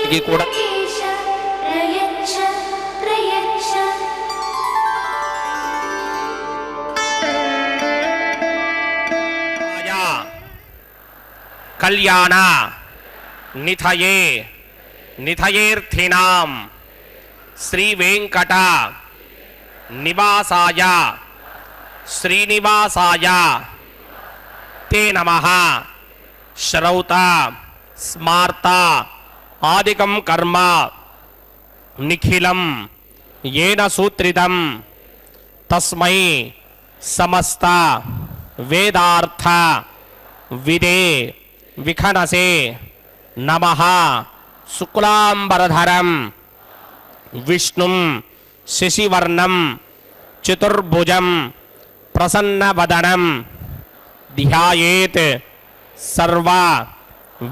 అందరికీ కూడా కళ్యాణ నిథయే నిథయేర్థినాం శ్రీ వెంకట నివాసాయ శ్రీనివాసాయ తే నమః. శ్రౌత స్మార్త ఆదికం కర్మ నిఖిలం ఏన సూత్రితం తస్మై సమస్త వేదార్థ విదే విఖనసే నమః. శుక్లాంబరధరం విష్ణుం శశివర్ణం చతుర్భుజం ప్రసన్నవదనం ధ్యాయేత్ సర్వ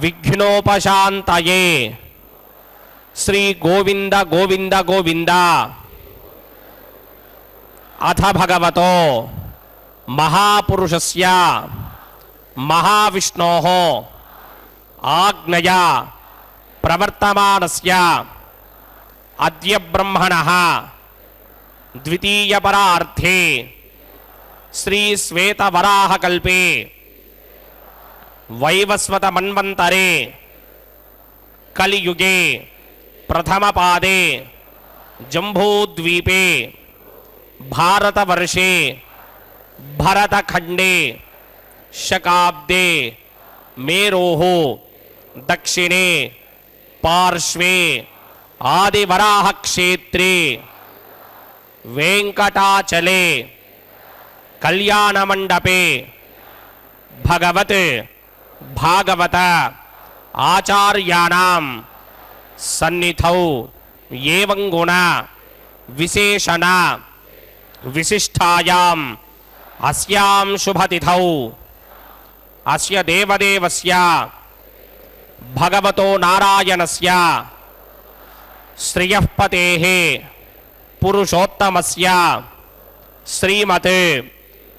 విఘ్నోపశాంతయే. శ్రీ గోవింద గోవింద గోవింద. అథ భగవతో మహాపురుషస్య మహావిష్ణోః ఆజ్ఞయా ప్రవర్తమానస్య అద్య బ్రహ్మణః ద్వితీయపరార్థే శ్రీ శ్వేతవరాహకల్పే వైవస్వత మన్వంతరే కలియుగే ప్రథమపాదే జంబూద్వీపే భారతవర్షే భరతఖండే శకాబ్దే మేరోః దక్షిణే పార్శ్వే ఆదివరాహక్షేత్రే వెంకటాచలే కళ్యాణమండపే భగవత్ భాగవత ఆచార్యాణం సన్నిధౌ ఏవం గుణ విశేషణ విశిష్టాయాం అస్యాం శుభతిథౌ అస్య దేవదేవస్య భగవతో నారాయణస్య శ్రియఃపతేః పురుషోత్తమస్య శ్రీమత్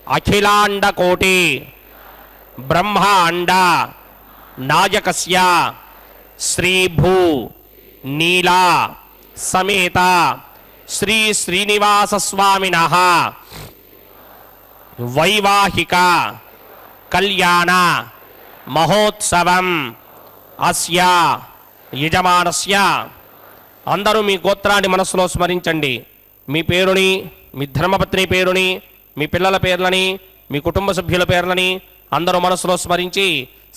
అఖిలాండకోటి బ్రహ్మాండ నాయకస్య శ్రీభూ నీలా సమేత శ్రీ శ్రీనివాసస్వామినః వైవాహిక కళ్యాణ మహోత్సవం అస్య యజమానస్య. అందరూ మీ గోత్రాన్ని మనస్సులో స్మరించండి. మీ పేరుని, మీ ధర్మపత్ని పేరుని, మీ పిల్లల పేర్లని, మీ కుటుంబ సభ్యుల పేర్లని అందరూ మనస్సులో స్మరించి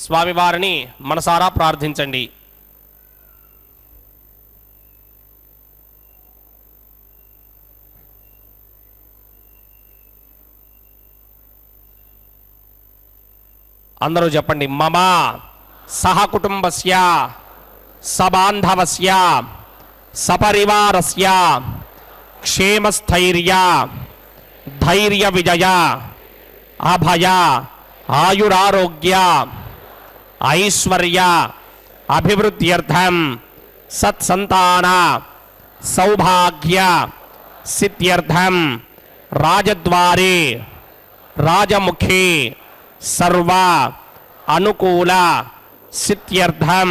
స్వామివారిని మనసారా ప్రార్థించండి. అందరూ చెప్పండి. మమ సహకుటుంబస్య సబాంధవస్య సపరివారస్య క్షేమస్థైర్య ధైర్య విజయ అభయ ఆయురారోగ్య ఐశ్వర్య అభివృద్ధ్యర్థం సత్సంతాన సౌభాగ్య సిద్ధ్యర్థం రాజద్వారే రాజముఖే సర్వ అనుకూల సిద్ధ్యర్థం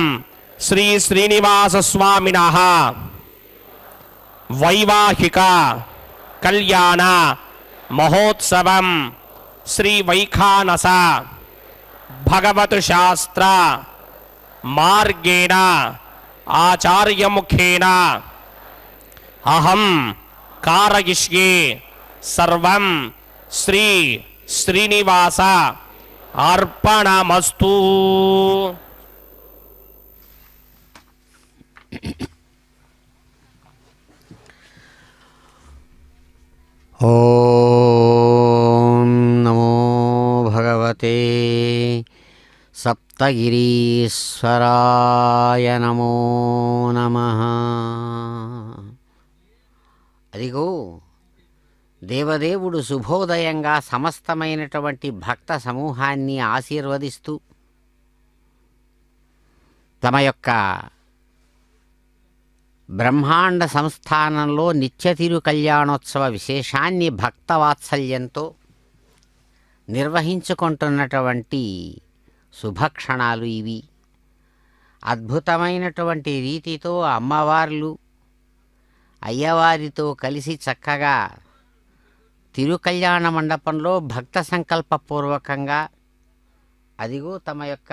శ్రీ శ్రీనివాసస్వామినః వైవాహిక కళ్యాణ మహోత్సవం శ్రీ వైఖానస భగవత్ శాస్త్ర మార్గేణ ఆచార్యముఖేన అహం కారయిష్యే సర్వం శ్రీ శ్రీనివాస అర్పణమస్తు. ఓం నమో భగవతే సప్తగిరీశ్వరాయ నమో నమః. అదిగో దేవదేవుడు శుభోదయంగా సమస్తమైనటువంటి భక్త సమూహాన్ని ఆశీర్వదిస్తూ తమ యొక్క బ్రహ్మాండ సంస్థానంలో నిత్యతిరు కళ్యాణోత్సవ విశేషాన్ని భక్తవాత్సల్యంతో నిర్వహించుకుంటున్నటువంటి శుభక్షణాలు ఇవి. అద్భుతమైనటువంటి రీతితో అమ్మవార్లు అయ్యవారితో కలిసి చక్కగా తిరుకల్యాణ మండపంలో భక్త సంకల్పపూర్వకంగా అదిగో తమ యొక్క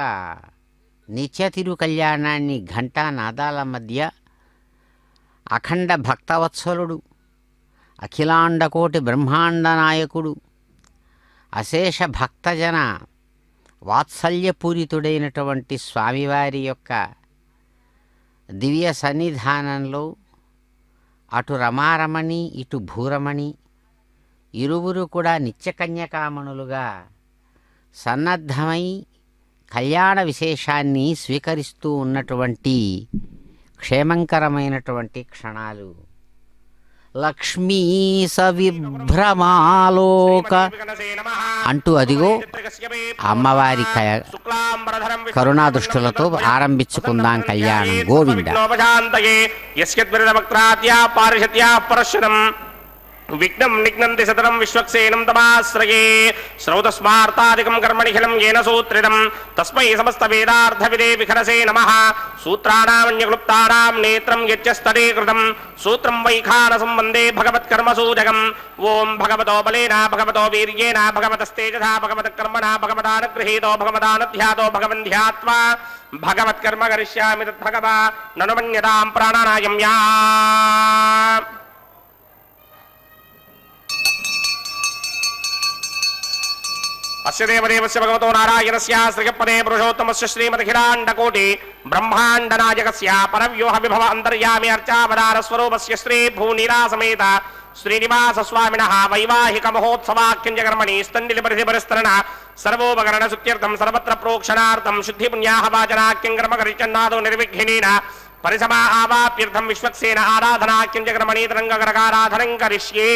నిత్య తిరుకల్యాణాన్ని ఘంటా నాదాల మధ్య అఖండ భక్తవత్సలుడు అఖిలాండకోటి బ్రహ్మాండ నాయకుడు అశేష భక్తజన వాత్సల్యపూరితుడైనటువంటి స్వామివారి యొక్క దివ్య సన్నిధానంలో అటు రమారమణి ఇటు భూరమణి ఇరువురు కూడా నిత్యకన్యకామణులుగా సన్నద్ధమై కళ్యాణ విశేషాన్ని స్వీకరిస్తూ ఉన్నటువంటి క్షేమంకరమైనటువంటి క్షణాలు. లక్ష్మీ సవిభ్రమాలోక అంటూ అదిగో అమ్మవారి కరుణాదృష్టులతో ఆరంభించుకుందాం కళ్యాణం. గోవింద. విఘ్నం నిఘ్నంతి సతతం విశ్వక్సేనం తమాశ్రయే శ్రౌతస్మార్తాదికం కర్మణిఖిలం ఏన సూత్రితం తస్మై సమస్త వేదార్థ విదే విఖరసే నమః. సూత్రాణామన్యక్లుప్తానాం నేత్రం యచ్చస్తడే కృతం సూత్రం వైఖాన సంబంధే భగవత్కర్మ సూజకం. ఓం భగవతో బలేన భగవతో వీర్యేణ భగవతస్తేజసా భగవత్కర్మణా భగవదానుగృహీతో భగవదానుధ్యాతో భగవన్ధ్యాత్వా భగవత్కర్మ కరిష్యామి తద్భగవా నను మన్యతాం ప్రాణానాయమ్యా. అస్య దేవదేవస్య భగవతో నారాయణస్య శ్రీపదే పురుషోత్తమస్య శ్రీమదఖిలాండకోటి బ్రహ్మాండ నాయకస్య పరవ్యూహ విభవ అంతర్యామి అర్చావతార స్వరూపస్య శ్రీ భూనిరా సమేత శ్రీనివాస స్వామినః వైవాహిక మహోత్సవాఖ్యంజకర్మణి స్తన్నిలి పరిధి పరిస్తరణ సర్వోపకరణ సుత్యర్థం సర్వత్ర ప్రోక్షణార్థం శుద్ధి పుణ్యాహ వాచనాఖ్యం కర్మ కరిచన్నాదో నిర్విఘ్నేన పరిసమా ఆవాప్యర్థం విశ్వక్సేన ఆరాధనాఖ్యంజకర్మణి తరంగకరకారాధనం కరిష్యే.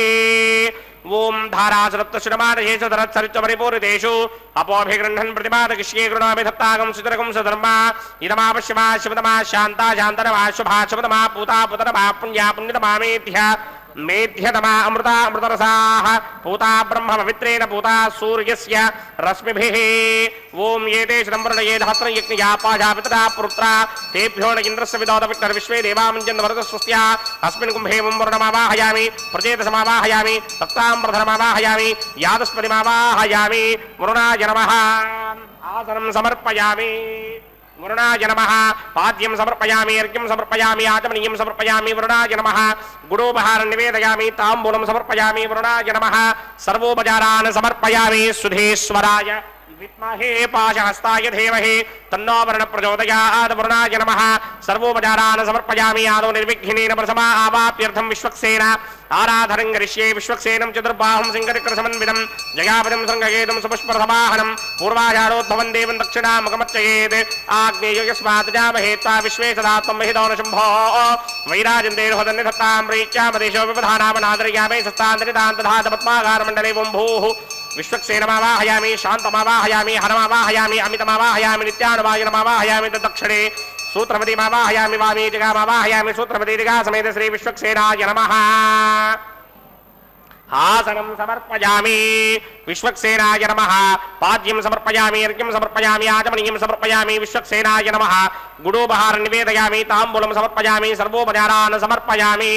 ఓం ధారాసురత్వశుడమానయేషు ధరత్సరిత్వ పరిపూరితేషు అపోభిగృహ్ణన్ ప్రతిపాదకిష్యే కృణామి దత్తాగం సుతరకం సుధర్మా ఇదమాపశ్యమా శివతమా శాంతా శాంతనమా శుభా శుభతమా పూతా పుతనమా పుణ్యా పుణ్యతమా మేధ్యతమా అమృతా అమృతరసాః పూతా బ్రహ్మ పవిత్రేణ పూతా సూర్యస్య రశ్మిభిః. ఓం ఏతేషు సంవృణయే సహస్రం యజ్ఞయా పాజాపితరా పుత్రా తేభ్యో న ఇంద్రస్య విదోత విష్ణుర్ విశ్వే దేవామంజన్ వరద స్వస్త్య అస్మిన్ కుంభే వరుణమావాహయామి ప్రచేతసమావాహయామి తత్తామ్రధనమావాహయామి యాదస్పతిమావాహయామి. వరుణాయ నమః. ఆసనం సమర్పయామి. వరుణాయ నమః. పాద్యం సమర్పయామి అర్ఘ్యం సమర్పయామి ఆచమనీయం సమర్పయామి. వరుణాయ నమః. గుడోపహారం నివేదయామి తాంబూలం సమర్పయామి. వరుణాయ నమః. సర్వోపచారాన్ సమర్పయామి. సుధేశ్వరాయ విద్మహే పాశహస్తాయ ధీమహి తన్నో వరుణ ప్రచోదయాత్. వరుణాయ నమః. సర్వోపచారాన్ సమర్పయామి. ఆదో నిర్విఘ్నేన ప్రసమా ఆవాప్యర్థం విశ్వక్సేన ఆరాధనం కరిష్యే. విశ్వక్సేనం చతుర్బాహుం సింగచక్రసమన్వితం జయాపదం సంగయేతం సుపుష్పరసమాహనం పూర్వాచారోద్భవం దేవం దక్షిణాముఖమర్చయేత్. ఆగ్నేయస్మాత్ జామహే త్వా విశ్వే సదా త్వం మహిదో న శంభో వైరాజంతే హృదన్నిధత్తాం ప్రీత్యామదేశో విపధానామనాదర్యామే సస్తాంతరితాం తథాత పద్మాకారమండలే ఓం భూః. విశ్వక్సేనమావాహయామి శాంతమావాహయామి హరమావాహయామి అమితమావాహయామి నిత్యానువాయునమావాహయామి దక్షిణే సూత్రమతిమావాహయామి వామీతిగామావాహయామి సూత్రమతీతిగా సమేత శ్రీ విశ్వక్సేనాయ నమః. ఆసనం సమర్పయామి. విశ్వక్సేనాయ నమః. పాద్యం సమర్పయామి అర్ఘ్యం సమర్పయామి ఆచమనీయం సమర్పయామి. విశ్వక్సేనాయ నమః. గుడోపహారం నివేదయామి తాంబూలం సమర్పయామి. సర్వోపచారాన్ సమర్పయామి.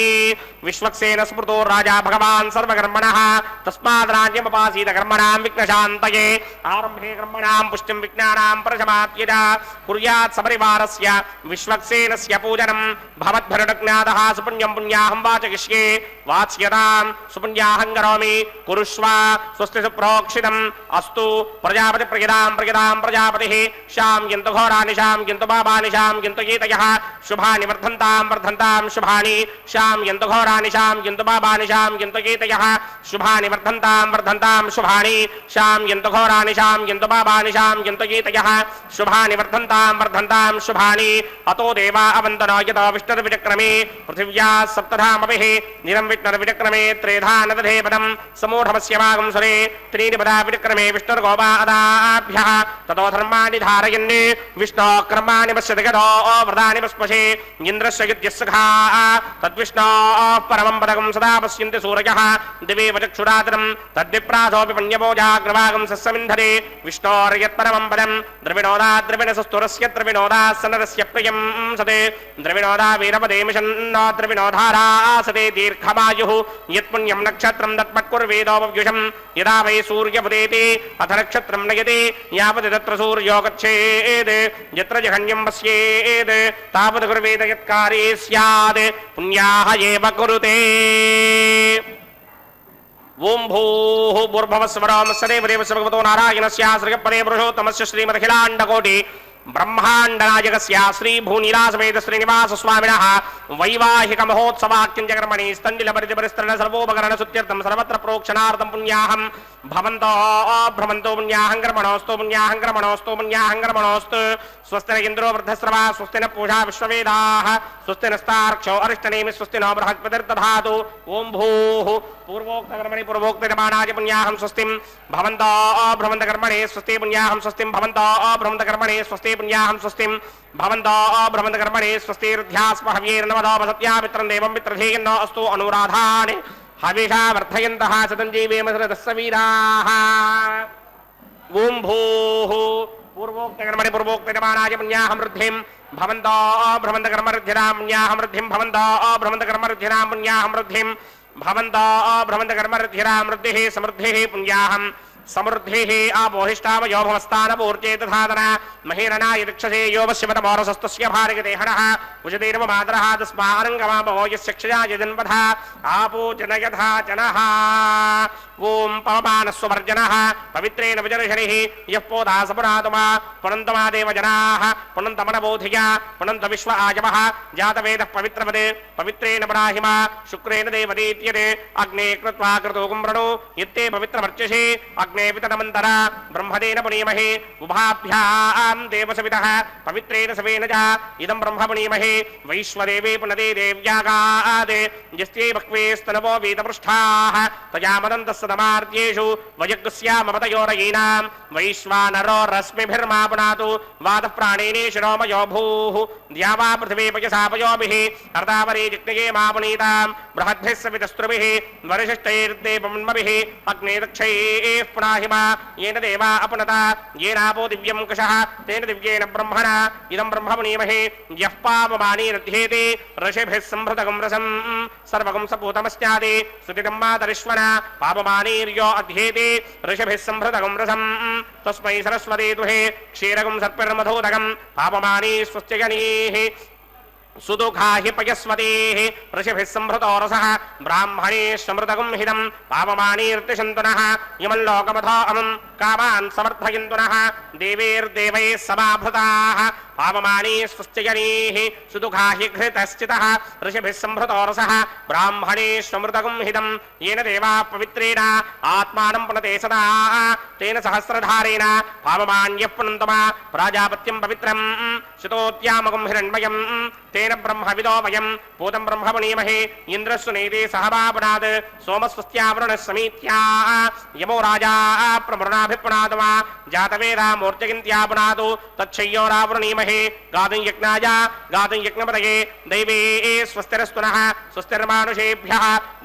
విశ్వక్సేన స్మృతో రాజా భగవాన్ సర్వకర్మణః తస్మాద్రాజ్యమపాసీత కర్మణాం విఘ్నశాంతయే. ఆరంభే కర్మణాం పుష్టిం విజ్ఞానాం ప్రశమాత్యజ కుర్యాత్ సపరివారస్య విశ్వక్సేనస్య పూజనం భవద్భరుడజ్ఞాతః సుపుణ్యం పుణ్యాహం వాచయిష్యే. వాచ్యతాం సుపుణ్యాహం కరోమి కురుష్వ. స్వస్తి సుప్రోక్షితం అస్తు. ప్రజాపతి ప్రజాం ప్రజాం ప్రజాపతి శాంయంతు ఘోరాని శాంయంతు పాపాని శాంయంతు గీతయః శుభాని వర్ధంతాం వర్ధంతాం శుభాని శాంయంతు ఘోరాని శాంయంతు పాపాని శాంయంతు గీతయః శుభాని వర్ధంతాం వర్ధంతాం శుభాని శాంయంతు ఘోరాని శాంయంతు పాపాని శాంయంతు గీతయః శుభాని వర్ధంతాం వర్ధంతాం శుభాని. అతో దేవా అవంతనో యతో విష్ణుర్విచక్రమే పృథివ్యా సప్తధామభిః నిరం విష్ణుర్విచక్రమే త్రేధా నదధే పదం సమూఢమస్య వాగం సురే त्रीणि पदा विक्रमे विष्णुर्गोपादाभ्यः ततो धर्माणि धारयन् विष्णो कर्माणि पश्यति गतो व्रतानि पस्पशे इन्द्रस्य युध्यस्सखा तद्विष्णो परमं पदकं सदा पश्यन्ति सूरयः दिवे वचक्षुरातरं तद्विप्रासोऽपि पुण्यभोजाग्रवागं सस्यमिन्धरे विष्णोर्यत्परमं पदं द्रविणोदा द्रविणसस्तुरस्य द्रविणोदा सनरस्य प्रियं सते द्रविणोदा वीरपदे मिषन्नो द्रविणोधारासते दीर्घमायुः यत्पुण्यं नक्षत्रं तत्पट्कुर्वेदोपव्युषं यदा वै सूर्यपदेति अथ नक्षत्रं नयति यावत् तत्र सूर्यो गच्छेत् यत्र जघन्यं पश्येत् तावत् कुर्वेद यत्कार्ये स्यात् पुण्याः एव कुरुते ओं भूः भूर्भुवस्वरो मत्सदेवदेवस्य भगवतो नारायणस्य श्रीपदे पुरुषोत्तमस्य श्रीमदखिलाण्डकोटि ब्रह्माण्डनायकस्य श्रीभूनिलासमेत श्रीनिवासस्वामिनः वैवाहिक महोत्सवाख्यञ्चकर्मणि स्तण्डिलपरिधिपरिस्तरण सर्वोपकरण सुत्यर्थं सर्वत्र प्रोक्षणार्थं पुण्याहं भवन्तो भ्रमन्तो पुण्याहं कर्मणोऽस्तु पुण्याहं कर्मणोऽस्तु पुण्याहं कर्मणोऽस्तु स्वस्ति न इन्द्रो वृद्धस्रवा स्वस्ति न पूषा विश्ववेदाः स्वस्ति नस्तार्क्ष्यो अरिष्टनेमि स्वस्ति नो बृहस्पतिर्दधातु ओं भूः पूर्वोक्तकर्मणि पूर्वोक्तमानाय पुण्याहं स्वस्तिं भवन्तो भ्रमन्तकर्मणे स्वस्ति पुण्याहं स्वस्तिं भवन्तो भ्रमन्तकर्मणे स्वस्ति पुण्याहं स्वस्तिं भवन्तो भ्रमन्तकर्मणे स्वस्तिर्ध्यास्महव्यैर्नवदोपसत्या मित्रं देवं मित्रधेयन्नो अस्तु अनुराधानि हविषा वर्धयन्तः सदञ्जीवेम सदस्य वीराः ओं भूः पूर्वोक्तकर्मणि पूर्वोक्तमानाय पुण्याहं वृद्धिं भवन्तो भ्रमन्तकर्मवृद्धिनां पुण्याहं वृद्धिं भवन्तो भ्रमन्तकर्मवृद्धिनां पुण्याहं वृद्धिं भवन्तो भ्रमन्तकर्मवृद्धिनां वृद्धिः समृद्धिः पुण्याहं समृद्धिः आपोहिष्टावयो भवस्तानपूर्चे तथादना महीरणाय दिक्षसे यो वश्यवतमोरसस्तस्य भारगदेहनः उजतीर्ममातरः तस्मारङ्गमापवो यस्य क्षयाय जन्मधा आपूचन यथा जनः ओं पवमानस्ववर्जनः पवित्रेण विजर्षणिः यः पोधा सपुरातमा पुनन्तमा देवजनाः पुनन्तमनबोधिया पुनन्त विश्व आजवः जातवेदः पवित्रपदे पवित्रेण पराहिमा शुक्रेण देवदीत्यते अग्ने कृत्वा कृतो कुम्रणो यत्ते पवित्रमर्चसे अग्ने पितरमन्तरा ब्रह्मदेन पुनीमहे उभाभ्यां देवसवितः पवित्रेण सवेन च इदं ब्रह्म पुनीमहे वैश्वदेवे पुनदे देव्यागादे यस्यै भक्वे स्तनवो वीतपृष्ठाः तया मदन्तस्सदमार्त्येषु वयग्स्यामपतयोरयीनां वैश्वानरो रश्मिभिर्मा पुनातु वादः प्राणेने शिरोमयो भूः द्यावा पृथिवी पयसापयोभिः अर्तावरे जिग्नये मा पुनीतां बृहद्भिः सवितस्त्रुभिः वरिशिष्टैर्देवमन्मभिः अग्ने दक्षैः पुनाहिमा येन देवा अपनता येनापो दिव्यं कुशः तेन दिव्येन ब्रह्मणा इदं ब्रह्म पुनीमहे यः पावमानीरध्येते ऋषिभिः संभृतगं रसं सर्वगं सपूतमस्यादे सुतितं मातरिश्वना पावमानीर्यो अध्येते ऋषिभिः संभृतगं रसं तस्मै सरस्वती दुहे क्षीरगं सर्पिर्मधोदगं पावमानी स्वस्त्यजनीः सुदुःखा हि पयस्वतीः ऋषिभिः संभृतो रसः ब्राह्मणे समृतगं हिदं पावमानीर्तिशन्तुनः यमल्लोकमथो अमं कामान् समर्थयन्तुनः देवैर्देवैः समाभृताः पावमानी स्वस्त्यजनीः सुदुःखा हि घृतश्चितः ऋषिभिः संभृतो रसः ब्राह्मणे समृतगं हिदं येन देवाः पवित्रेण आत्मानं पुनते सदा तेन सहस्रधारेण पावमान्यः पुनन्तमा प्राजापत्यं पवित्रं शितोत्यामकं हिरण्मयं तेन ब्रह्मविदो वयं पूतं ब्रह्म पुनीमहे इन्द्रस्सु नेते सहवापुनात् सोमस्वस्त्यावरुणः समीत्या यमो राजा प्रमृणाभिपुनादमा जातवेदा मूर्तिगिन्त्यापुनातु तच्छय्योरावृणीमहे गातुं यज्ञाय गातुं यज्ञपतये दैवे स्वस्तिरस्तुनः स्वस्तिर्मानुषेभ्यः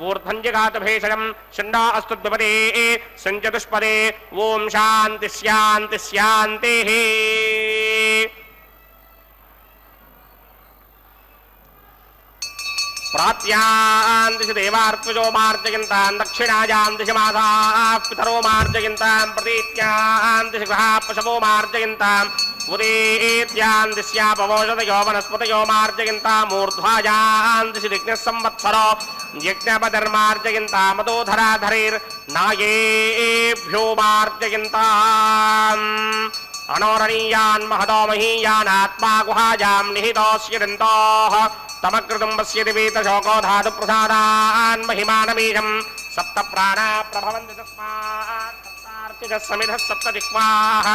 ऊर्ध्वञ्जगातु भेषजं षण्डो अस्तु द्विपदे सञ्चतुष्पदे ओं शान्ति शान्ति शान्तिः प्रात्यान्दिशि देवार्त्वजो मार्जयन्तां दक्षिणायान्दिशि मासाः पितरो मार्जयन्तां प्रतीत्यान्दिशि गृहाः पशवो मार्जयन्तां उदेत्यान्दिश्यापवोषधयो वनस्पतयो मार्जयन्तामूर्ध्वायान्दिशि दिग्नः संवत्सरो यज्ञपतिर्मार्जयन्तां मदोधराधरैर्नायेभ्यो मार्जयन्ताम् अनोरणीयान् महतो महीयान् आत्मा गुहायां निहितोऽस्य दन्तोः तमकृतं पश्यति वीतशोको धातु प्रसादान् महिमानमीशं सप्त प्राणा प्रभवन्ति तस्मात् सप्तार्चिकः समिधः सप्त जिह्वाः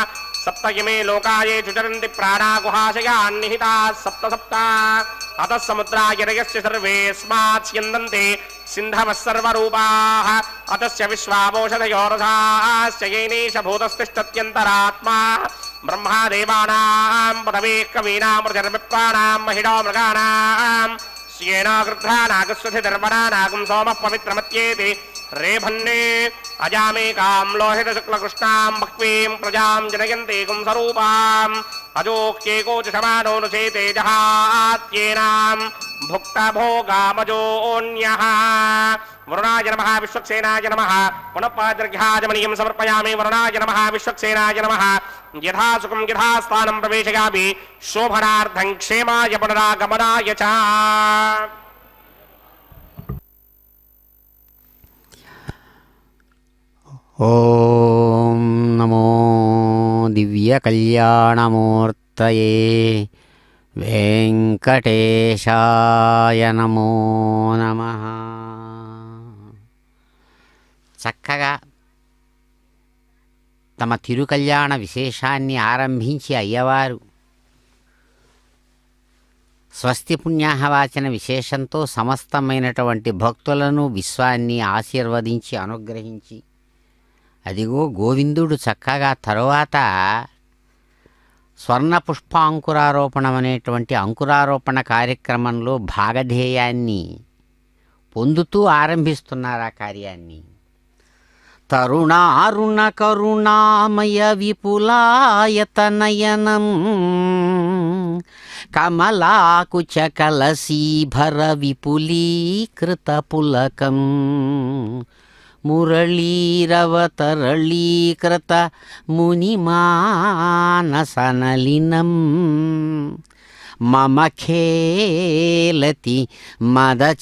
सप्तमे लोकाये चुचरन्ति प्राणा गुहाशयान्निहिताः सप्त सप्त अतः समुद्रायरयस्य सर्वेऽस्मात् स्यन्दन्ते सिन्धवः सर्वरूपाः अतस्य विश्वावोषधयोरसास्य येनेश भूतस्तिष्ठत्यन्तरात्मा ब्रह्मा देवानां पदवे कवीनां मृतिर्विप्राणां महिषो मृगाणां स्येना गृध्रानागस्वधि दर्पणानागं सोमः पवित्रमत्येति रेभन्ने अजामेकां लोहितशुक्लकृष्णां भक्वीं प्रजां जनयन्ते कुंसरूपाम् अजोक्येको च समानोऽनुचेते जहात्येनां भुक्तभोगामजोऽन्यः वरुणाय नमः विश्वक्सेनाय नमः पुनः पाद्रघ्याजमनीयं समर्पयामि वरुणाय नमः विश्वक्सेनाय नमः यथा सुखं यथा स्थानं प्रवेशयामि शोभनार्थं क्षेमाय पुनरागमनाय च ఓం నమో దివ్య కళ్యాణమూర్తయే వెంకటేశాయ నమో నమః. చక్కగా తమ తిరుకళ్యాణ విశేషాన్ని ఆరంభించి అయ్యవారు స్వస్తి పుణ్యాహవాచన విశేషంతో సమస్తమైనటువంటి భక్తులను విశ్వాన్ని ఆశీర్వదించి అనుగ్రహించి అదిగో గోవిందుడు చక్కగా తరువాత స్వర్ణ పుష్పాంకురారోపణం అనేటువంటి అంకురారోపణ కార్యక్రమంలో భాగధేయాన్ని పొందుతూ ఆరంభిస్తున్నారు ఆ కార్యాన్ని. తరుణారుణ కరుణామయ విపులాయతనయనం కమలాకుచ కలశీభర విపులీకృత పులకం మురళీరవతరళీకృత మునిమానసనలినం మమ ఖేలతి మదచేతసి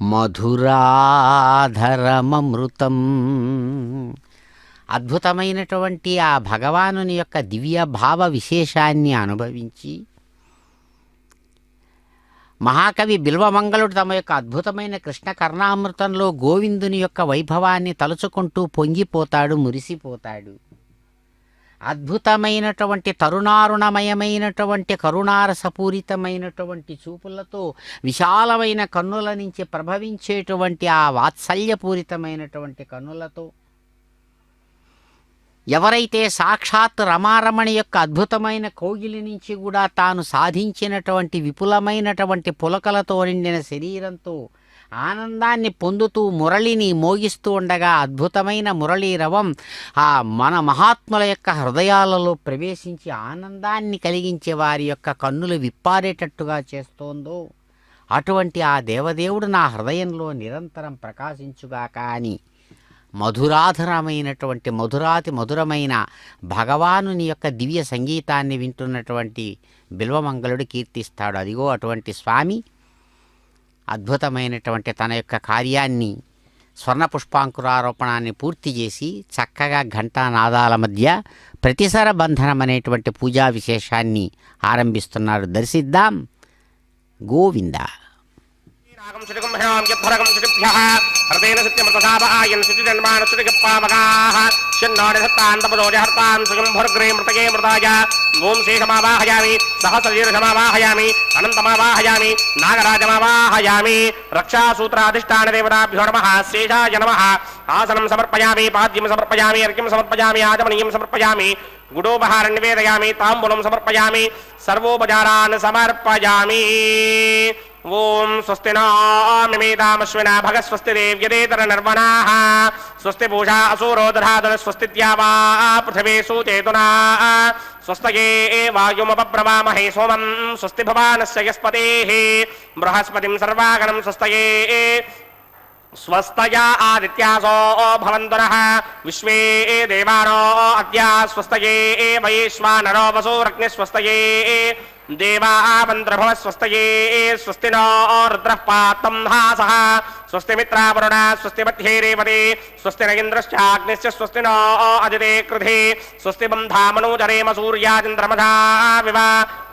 మధురాధరమమృతం. అద్భుతమైనటువంటి ఆ భగవానుని యొక్క దివ్య భావ విశేషాన్ని అనుభవించి మహాకవి బిల్వమంగళుడు తమ యొక్క అద్భుతమైన కృష్ణ కర్ణామృతంలో గోవిందుని యొక్క వైభవాన్ని తలుచుకుంటూ పొంగిపోతాడు, మురిసిపోతాడు. అద్భుతమైనటువంటి తరుణారుణమయమైనటువంటి కరుణారసపూరితమైనటువంటి చూపులతో విశాలమైన కన్నుల నుంచి ప్రభవించేటువంటి ఆ వాత్సల్యపూరితమైనటువంటి కన్నులతో ఎవరైతే సాక్షాత్ రమారమణి యొక్క అద్భుతమైన కౌగిలి నుంచి కూడా తాను సాధించినటువంటి విపులమైనటువంటి పులకలతో నిండిన శరీరంతో ఆనందాన్ని పొందుతూ మురళిని మోగిస్తూ ఉండగా అద్భుతమైన మురళీ రవం ఆ మన మహాత్ముల యొక్క హృదయాలలో ప్రవేశించి ఆనందాన్ని కలిగించే వారి యొక్క కన్నులు విప్పారేటట్టుగా చేస్తోందో అటువంటి ఆ దేవదేవుడు నా హృదయంలో నిరంతరం ప్రకాశించుగాక అని మధురాధరమైనటువంటి మధురాతి మధురమైన భగవానుని యొక్క దివ్య సంగీతాన్ని వింటున్నటువంటి బిల్వమంగళుడు కీర్తిస్తాడు. అదిగో అటువంటి స్వామి అద్భుతమైనటువంటి తన యొక్క కార్యాన్ని స్వర్ణ పుష్పాంకురారోపణాన్ని పూర్తి చేసి చక్కగా ఘంటానాదాల మధ్య ప్రతిసర బంధనం అనేటువంటి పూజా విశేషాన్ని ఆరంభిస్తున్నారు. దర్శిద్దాం. గోవింద. హృదయన సత్యమృతసాభాయన్ శుచిజన్మాన శుచిగప్పామగాః షణ్ణాని సత్తాంతపదోజహర్తాన్ సుగంభర్గ్రే మృతగే మృతాయ ఓం శేషమావాహయామి సహస్రశీర్షమావాహయామి అనంతమావాహయామి నాగరాజమావాహయామి రక్షాసూత్రాధిష్టానదేవతాభ్యో నమః శేషాయ నమః ఆసనం సమర్పయామి పాద్యం సమర్పయామి అర్ఘ్యం సమర్పయామి ఆచమనీయం సమర్పయామి గుడోపహారం నివేదయామి తాంబూలం సమర్పయామి సర్వోపచారాన్ సమర్పయామి. ఓం స్వస్తి నామిమేతామశ్వినా భగ స్వస్తి దేవ్యదేతర నిర్వణాః స్వస్తి పూషా అసూరో దధాతున స్వస్తిత్యావా పృథివీ సూచేతునా స్వస్తయే వాయుమపబ్రవామహే సోమం స్వస్తి భవానస్య యస్పతేః బృహస్పతిం సర్వాగణం స్వస్తయే స్వస్తయా ఆదిత్యాసో భవంతు నః విశ్వే దేవానో అద్య స్వస్తయే వైశ్వానరో వసూరగ్ని స్వస్తయే దేవామంత్రభవ స్వస్తయే స్వస్తి నో రుద్రః పాత్తం హాసః స్వస్తి మిత్రావరుణ స్వస్తి మధ్యే రేవతే స్వస్తి నగేంద్రశ్చాగ్నిశ్చ స్వస్తి నో అజితే కృధే స్వస్తి బంధామనూజరేమ సూర్యాచంద్రమధా వివ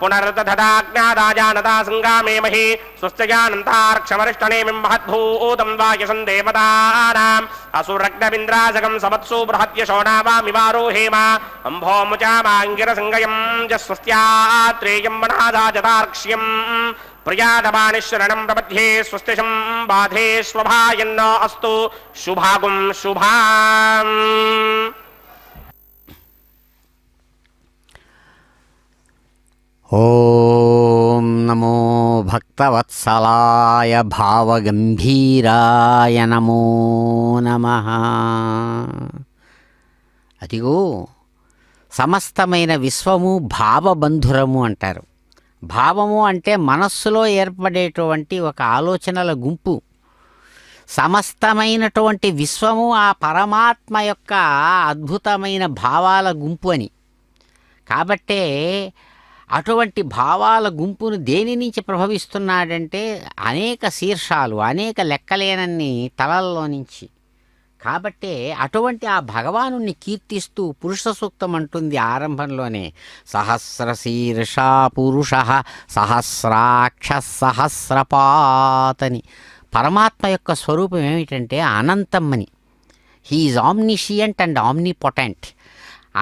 పునర్దధాజ్ఞాదాజానతా సంగామేమహి స్వస్త్యానంతార్క్షమరిష్టనేమిం మహద్భూతం వాయుసం దేవతానాం అసురగ్నమింద్రాజగం సమత్సు బృహత్య శోణావామివారోహేమ అంభోముచామాంగిరసంగయం జస్వస్త్యాత్రేయం మనాదాజతార్క్ష్యం ప్రియాదమానిశరణం ప్రపద్యే స్వస్తిశం బాధే స్వభాయన్న అస్తు శుభాగుం శుభాం. ఓం నమో భక్తవత్సలాయ భావగంభీరాయ నమో నమః. అదిగో సమస్తమైన విశ్వము భావబంధురము అంటారు. భావము అంటే మనస్సులో ఏర్పడేటువంటి ఒక ఆలోచనల గుంపు. సమస్తమైనటువంటి విశ్వము ఆ పరమాత్మ యొక్క అద్భుతమైన భావాల గుంపు అని. కాబట్టే అటువంటి భావాల గుంపును దేని నుంచి ప్రభవిస్తున్నాడంటే అనేక శీర్షాలు, అనేక లెక్కలేనన్ని తలల్లో నుంచి. కాబట్టే అటువంటి ఆ భగవానుని కీర్తిస్తూ పురుష సూక్తం అంటుంది ఆరంభంలోనే, సహస్రశీర్షా పురుష సహస్రాక్ష సహస్రపాతని. పరమాత్మ యొక్క స్వరూపం ఏమిటంటే అనంతమ్మని. He is omniscient and omnipotent.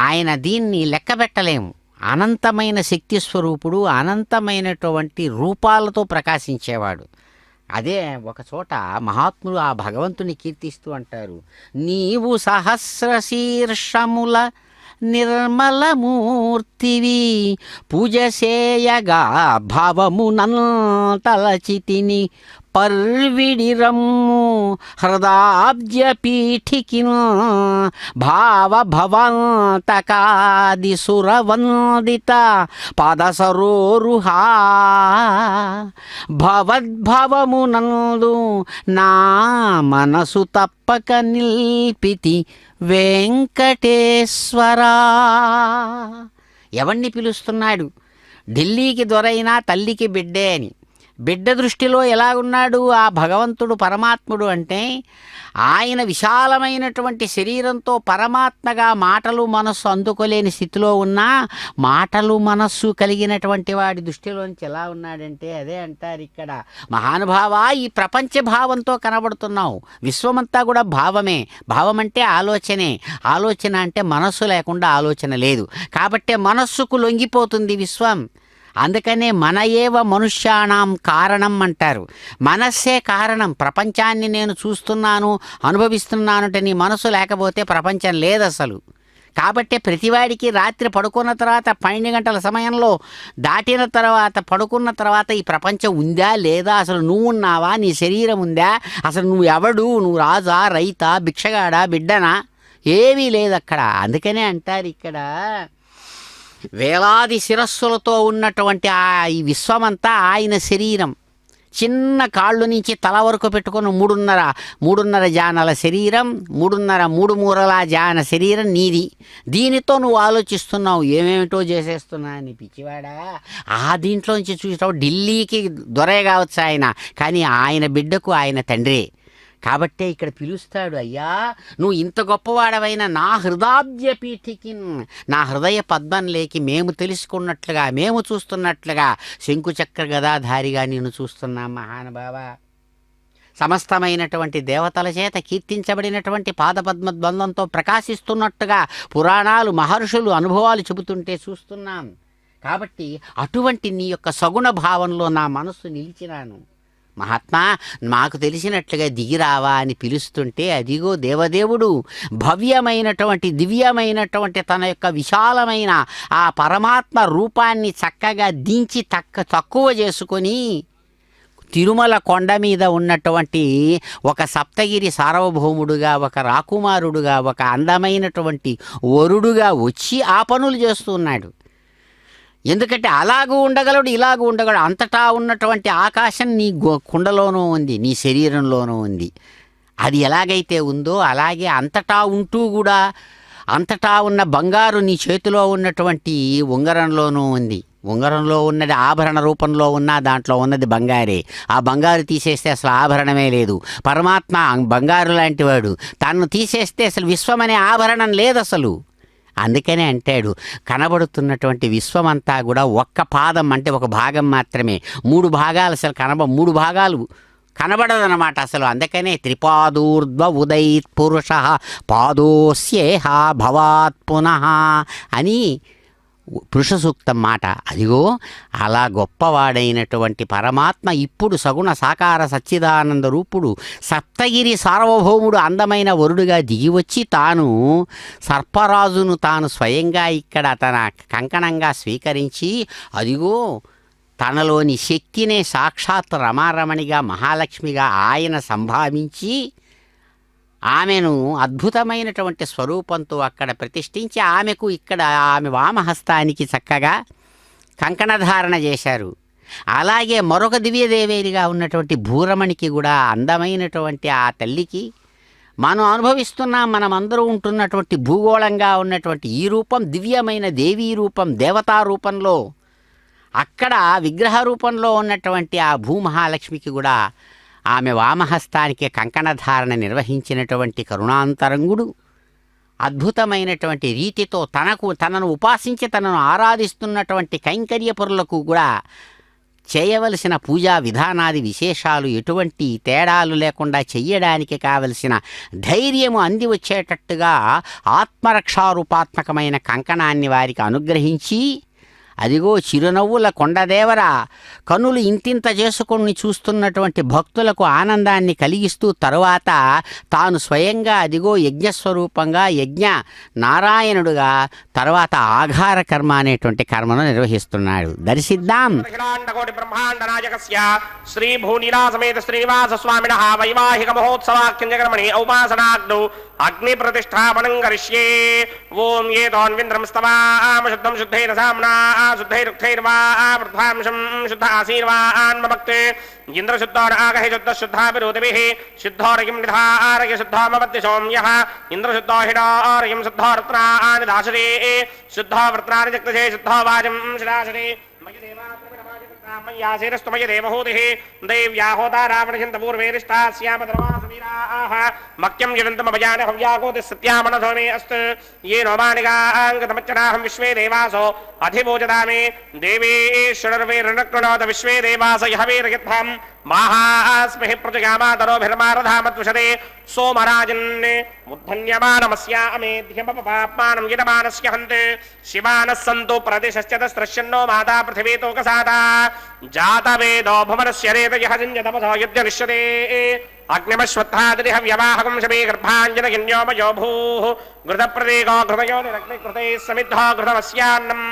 ఆయన దీన్ని లెక్క పెట్టలేము. అనంతమైన శక్తి స్వరూపుడు, అనంతమైనటువంటి రూపాలతో ప్రకాశించేవాడు. అదే ఒక చోట మహాత్ములు ఆ భగవంతుని కీర్తిస్తూ అంటారు, నీవు సహస్రశీర్షముల నిర్మలమూర్తివి, పూజ చేయగా భావమునంతలచితిని, పర్విడిరమ్ము హృదాబ్జపీఠికిన్ భావభవంతకాది సురవందిత పదసరోరుహా, భవద్భవమునందు నా మనసు తప్పక నిల్పితి వెంకటేశ్వరా. ఎవణ్ణి పిలుస్తున్నాడు? ఢిల్లీకి దొరైనా తల్లికి బిడ్డే అని. బిడ్డ దృష్టిలో ఎలాగున్నాడు ఆ భగవంతుడు పరమాత్ముడు అంటే, ఆయన విశాలమైనటువంటి శరీరంతో పరమాత్మగా మాటలు మనస్సు అందుకోలేని స్థితిలో ఉన్నా మాటలు మనస్సు కలిగినటువంటి వాడి దృష్టిలోంచి ఎలా ఉన్నాడంటే, అదే అంటారు ఇక్కడ, మహానుభావ ఈ ప్రపంచ భావంతో కనబడుతున్నావు. విశ్వమంతా కూడా భావమే. భావం అంటే ఆలోచనే. ఆలోచన అంటే మనస్సు లేకుండా ఆలోచన లేదు. కాబట్టే మనస్సుకు లొంగిపోతుంది విశ్వం. అందుకనే మన ఏవ మనుష్యాణం కారణం అంటారు. మనస్సే కారణం. ప్రపంచాన్ని నేను చూస్తున్నాను, అనుభవిస్తున్నానంటే నీ మనసు లేకపోతే ప్రపంచం లేదు అసలు. కాబట్టి ప్రతివాడికి రాత్రి పడుకున్న తర్వాత 12 గంటల సమయంలో దాటిన తర్వాత పడుకున్న తర్వాత ఈ ప్రపంచం ఉందా లేదా, అసలు నువ్వు ఉన్నావా, నీ శరీరం ఉందా, అసలు నువ్వు ఎవడు, నువ్వు రాజా రైతా భిక్షగాడా బిడ్డనా, ఏమీ లేదు అక్కడ. అందుకనే అంటారు ఇక్కడ, వేలాది శిరస్సులతో ఉన్నటువంటి ఈ విశ్వమంతా ఆయన శరీరం. చిన్న కాళ్ళు నుంచి తల వరకు పెట్టుకున్న మూడున్నర జానల శరీరం, మూడు మూరల జాన శరీరం నీది. దీనితో నువ్వు ఆలోచిస్తున్నావు, ఏమేమిటో చేసేస్తున్నా అని. పిచ్చివాడా, ఆ దీంట్లోంచి చూసావు ఢిల్లీకి దొరే కావచ్చు ఆయన, కానీ ఆయన బిడ్డకు ఆయన తండ్రే. కాబట్టే ఇక్కడ పిలుస్తాడు, అయ్యా నువ్వు ఇంత గొప్పవాడవైన నా హృదాబ్జపీఠికి, నా హృదయ పద్మంలేకి మేము తెలుసుకున్నట్లుగా, మేము చూస్తున్నట్లుగా శంకుచక్ర గదాధారిగా నేను చూస్తున్నాం మహానుభావ. సమస్తమైనటువంటి దేవతల చేత కీర్తించబడినటువంటి పాదపద్మద్బంధంతో ప్రకాశిస్తున్నట్టుగా పురాణాలు మహర్షులు అనుభవాలు చెబుతుంటే చూస్తున్నాం. కాబట్టి అటువంటి నీ యొక్క సగుణ భావంలో నా మనస్సు నిలిచినాను. మహాత్మా మాకు తెలిసినట్లుగా దిగిరావా అని పిలుస్తుంటే, అదిగో దేవదేవుడు భవ్యమైనటువంటి దివ్యమైనటువంటి తన యొక్క విశాలమైన ఆ పరమాత్మ రూపాన్ని చక్కగా దించి తక్కువ చేసుకొని తిరుమల కొండ మీద ఉన్నటువంటి ఒక సప్తగిరి సార్వభౌముడుగా, ఒక రాకుమారుడుగా, ఒక అందమైనటువంటి వరుడుగా వచ్చి ఆ పనులు చేస్తున్నాడు. ఎందుకంటే అలాగూ ఉండగలడు, ఇలాగూ ఉండగలడు. అంతటా ఉన్నటువంటి ఆకాశం నీ కుండలోనూ ఉంది, నీ శరీరంలోనూ ఉంది. అది ఎలాగైతే ఉందో అలాగే అంతటా ఉంటూ కూడా అంతటా ఉన్న బంగారు నీ చేతిలో ఉన్నటువంటి ఉంగరంలోనూ ఉంది. ఉంగరంలో ఉన్నది ఆభరణ రూపంలో ఉన్నా దాంట్లో ఉన్నది బంగారే. ఆ బంగారు తీసేస్తే అసలు ఆభరణమే లేదు. పరమాత్మ బంగారు లాంటి వాడు. తను తీసేస్తే అసలు విశ్వం అనే ఆభరణం లేదు అసలు. అందుకనే అంటాడు, కనబడుతున్నటువంటి విశ్వమంతా కూడా ఒక్క పాదం అంటే ఒక భాగం మాత్రమే. 3 భాగాలు అసలు 3 భాగాలు కనబడదన్నమాట అసలు. అందుకనే త్రిపాదూర్ధ్వ ఉదయిత్ పురుష పాదోస్యేహ భవాత్ పునః అని పురుష సూక్తం మాట. అదిగో అలా గొప్పవాడైనటువంటి పరమాత్మ ఇప్పుడు సగుణ సాకార సచ్చిదానంద రూపుడు సప్తగిరి సార్వభౌముడు అందమైన వరుడుగా దిగివచ్చి తాను సర్పరాజును తాను స్వయంగా ఇక్కడ తన కంకణంగా స్వీకరించి అదిగో తనలోని శక్తినే సాక్షాత్ రమారమణిగా మహాలక్ష్మిగా ఆయన సంభావించి ఆమెను అద్భుతమైనటువంటి స్వరూపంతో అక్కడ ప్రతిష్ఠించి ఆమెకు ఇక్కడ ఆమె వామహస్తానికి చక్కగా కంకణధారణ చేశారు. అలాగే మరొక దివ్యదేవేరిగా ఉన్నటువంటి భూరమణికి కూడా అందమైనటువంటి ఆ తల్లికి మనం అనుభవిస్తున్నాం, మనమందరూ ఉంటున్నటువంటి భూగోళంగా ఉన్నటువంటి ఈ రూపం దివ్యమైన దేవీ రూపం, దేవతా రూపంలో అక్కడ విగ్రహ రూపంలో ఉన్నటువంటి ఆ భూమహాలక్ష్మికి కూడా ఆమె వామహస్తానికి కంకణధారణ నిర్వహించినటువంటి కరుణాంతరంగుడు అద్భుతమైనటువంటి రీతితో తనను ఉపాసించి తనను ఆరాధిస్తున్నటువంటి కైంకర్యపరులకు కూడా చేయవలసిన పూజా విధానాది విశేషాలు ఎటువంటి తేడాలు లేకుండా చెయ్యడానికి కావలసిన ధైర్యము అంది వచ్చేటట్టుగా ఆత్మరక్షారూపాత్మకమైన కంకణాన్ని వారికి అనుగ్రహించి అదిగో చిరునవ్వుల కొండదేవర కన్నులు ఇంతింత చేసుకొని చూస్తున్నటువంటి భక్తులకు ఆనందాన్ని కలిగిస్తూ తరువాత తాను స్వయంగా అదిగో యజ్ఞస్వరూపంగా యజ్ఞ నారాయణుడుగా తర్వాత ఆఘార కర్మ అనేటువంటి కర్మను నిర్వహిస్తున్నాడు. దర్శిద్దాం. బ్రహ్మాండ నాయకస్య శ్రీ భూనీలా సమేత శ్రీనివాస స్వామినః వైవాహిక మహోత్సవాఖ్యంజకర్మణి ఔపాసనాగ్నౌ అగ్ని ప్రతిష్టాపనం కరిష్యే. ఓం ఏతోన్వింద్రం స్తవామ శుద్ధం శుద్ధైన సామ్నా శుద్ధైరుక్తైర్వా వృద్ధాంశం శుద్ధ ఆశీర్వాన్మభక్తే ఇంద్రశుద్ధోరాగహి శుద్ధ శుద్ధాభిరోధిభిః శుద్ధోరయం నిధారయ శుద్ధోమవద్య సౌమ్యః ఇంద్రశుద్ధో హిడోరయం శుద్ధోరత్నాని దాశరే శుద్ధో వృత్నాని జక్తజే శుద్ధో వాజం శిరాశరే మయ్యాశేరస్తుమయ దేవహూతిః దైవ్యాహోతా రావణహింత పూర్వేరిష్టాస్యామధర్మాసమీరాః మక్యం జిరంతమభయాన హవ్యాకోతి సత్యామనసో మే అస్తు येनो मानिगाङ्गतमच्चनाहं विश्वे देवासो अधिभोजदामे देवेश्वरर्वैर्नक्रुणोत विश्वे देवास यः वीरयध्वं माहास्महि प्रजगामातरोभिर्मारधामद्विषदे सोमराजन् मुद्धन्यमानमस्यामेध्यमपपाप्मानं यजमानस्य हन्ते शिवानः सन्तु प्रदिशश्चतस्रश्यन्नो माता पृथिवीतोकसाता जातवेदो भुवनस्य रेतयः सिञ्जतमसो यज्ञनिष्यते अग्निमश्वत्थादिह व्यवाहकं शमे गर्भाञ्जनगिन्योमयो भूः घृतप्रदेको घृतयो निरग्निकृते समिद्धो घृतमस्यान्नम्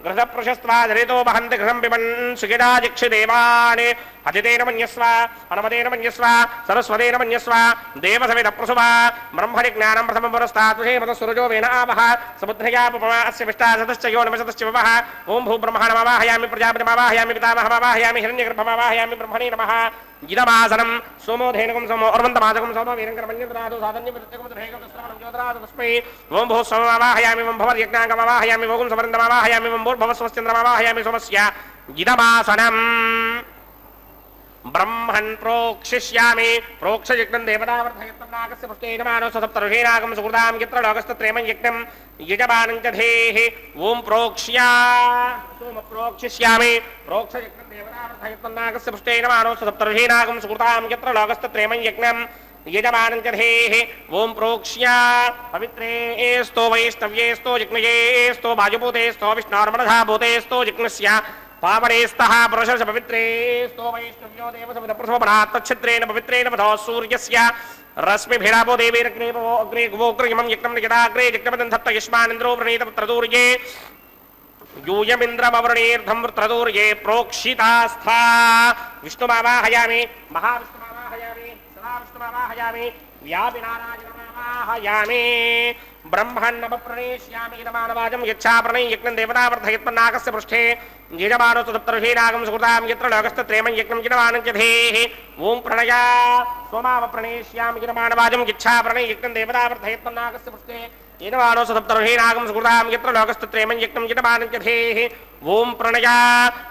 घृतप्रशस्त्वादरितो वहन्ति घृतं पिबन् सुगिडाजिक्षिदेवान् अतितेन मन्यस्व अनुमतेन मन्यस्व सरस्वतेन मन्यस्व देवसमिधप्रसुवा ब्रह्मणि ज्ञानं प्रथमं पुरस्तात् मतस्वरजो वेन आवः समुद्रया पुपमा अस्य विष्टासतश्च यो नमसतश्च वः ओं भूब्रह्मणमावाहयामि प्रजापतिमावाहयामि पितामहमावाहयामि हिरण्यगर्भमावाहयामि ब्रह्मणे नमः इदमासनं सोमोधेनकं सोमो अर्वन्तमासकं सोमो वीरङ्करमन्यत्रादो साधन्यप्रत्यकमुद्रेकं ज्योतिरादो तस्मै ओं भूः सोममावाहयामि ओं भवर्यज्ञाङ्गमावाहयामि ओं समरन्दमावाहयामि ओं भूर्भवस्वश्चन्द्रमावाहयामि सोमस्य इदमासनम् ब्रह्मन् प्रोक्षिष्यामि प्रोक्षयज्ञं देवतावर्धयत्तं नागस्य पुष्टे यजमानो सप्तऋषीनागं सुकृतां यत्र लोकस्तत्रेमं यज्ञं यजमानं च धेः ॐ प्रोक्ष्या सोम प्रोक्षिष्यामि प्रोक्षयज्ञं देवतावर्धयत्तं नागस्य पुष्टे यजमानो सप्तऋषीनागं सुकृतां यत्र लोकस्तत्रेमं यज्ञं यजमानं च धेः ॐ प्रोक्ष्या पवित्रेस्तो वैष्णव्येस्तो यज्ञयेस्तो वायुभूतेस्तो विष्णोर्मनधाभूतेस्तो यज्ञस्य पावनेस्तः पुरुषस्य पवित्रेस्तो वैष्णव्यो देवसमिधप्रसोपरात्तच्छिद्रेण पवित्रेण मधो सूर्यस्य रश्मिभिरापो देवीरग्नेपो अग्रे गोग्रयमं यज्ञं निजडाग्रे यज्ञपदं धत्त युष्मानिन्द्रो प्रणीतपुत्रदूर्ये यूयमिन्द्रमवृणीर्धं वृत्रदूर्ये प्रोक्षितास्था विष्णुमावाहयामि महाविष्णुमावाहयामि सदाविष्णुमावाहयामि व्यापिनारायणमावाहयामि ब्रह्मन्नमप्रणेष्यामि यजमानवाजं यच्छाप्रणै यज्ञं देवतावर्धयत्मन्नागस्य पृष्ठे यजमानो सप्तऋषीनागं सुकृतां यत्र लोकस्तत्रेमं यज्ञं यजमानं च धेः ॐ प्रणया सोमावप्रणेष्यामि यजमानवाजं यच्छाप्रणै यज्ञं देवतावर्धयत्मन्नागस्य पृष्ठे यजमानो सप्तऋषीनागं सुकृतां यत्र लोकस्तत्रेमं यज्ञं यजमानं च धेः ॐ प्रणया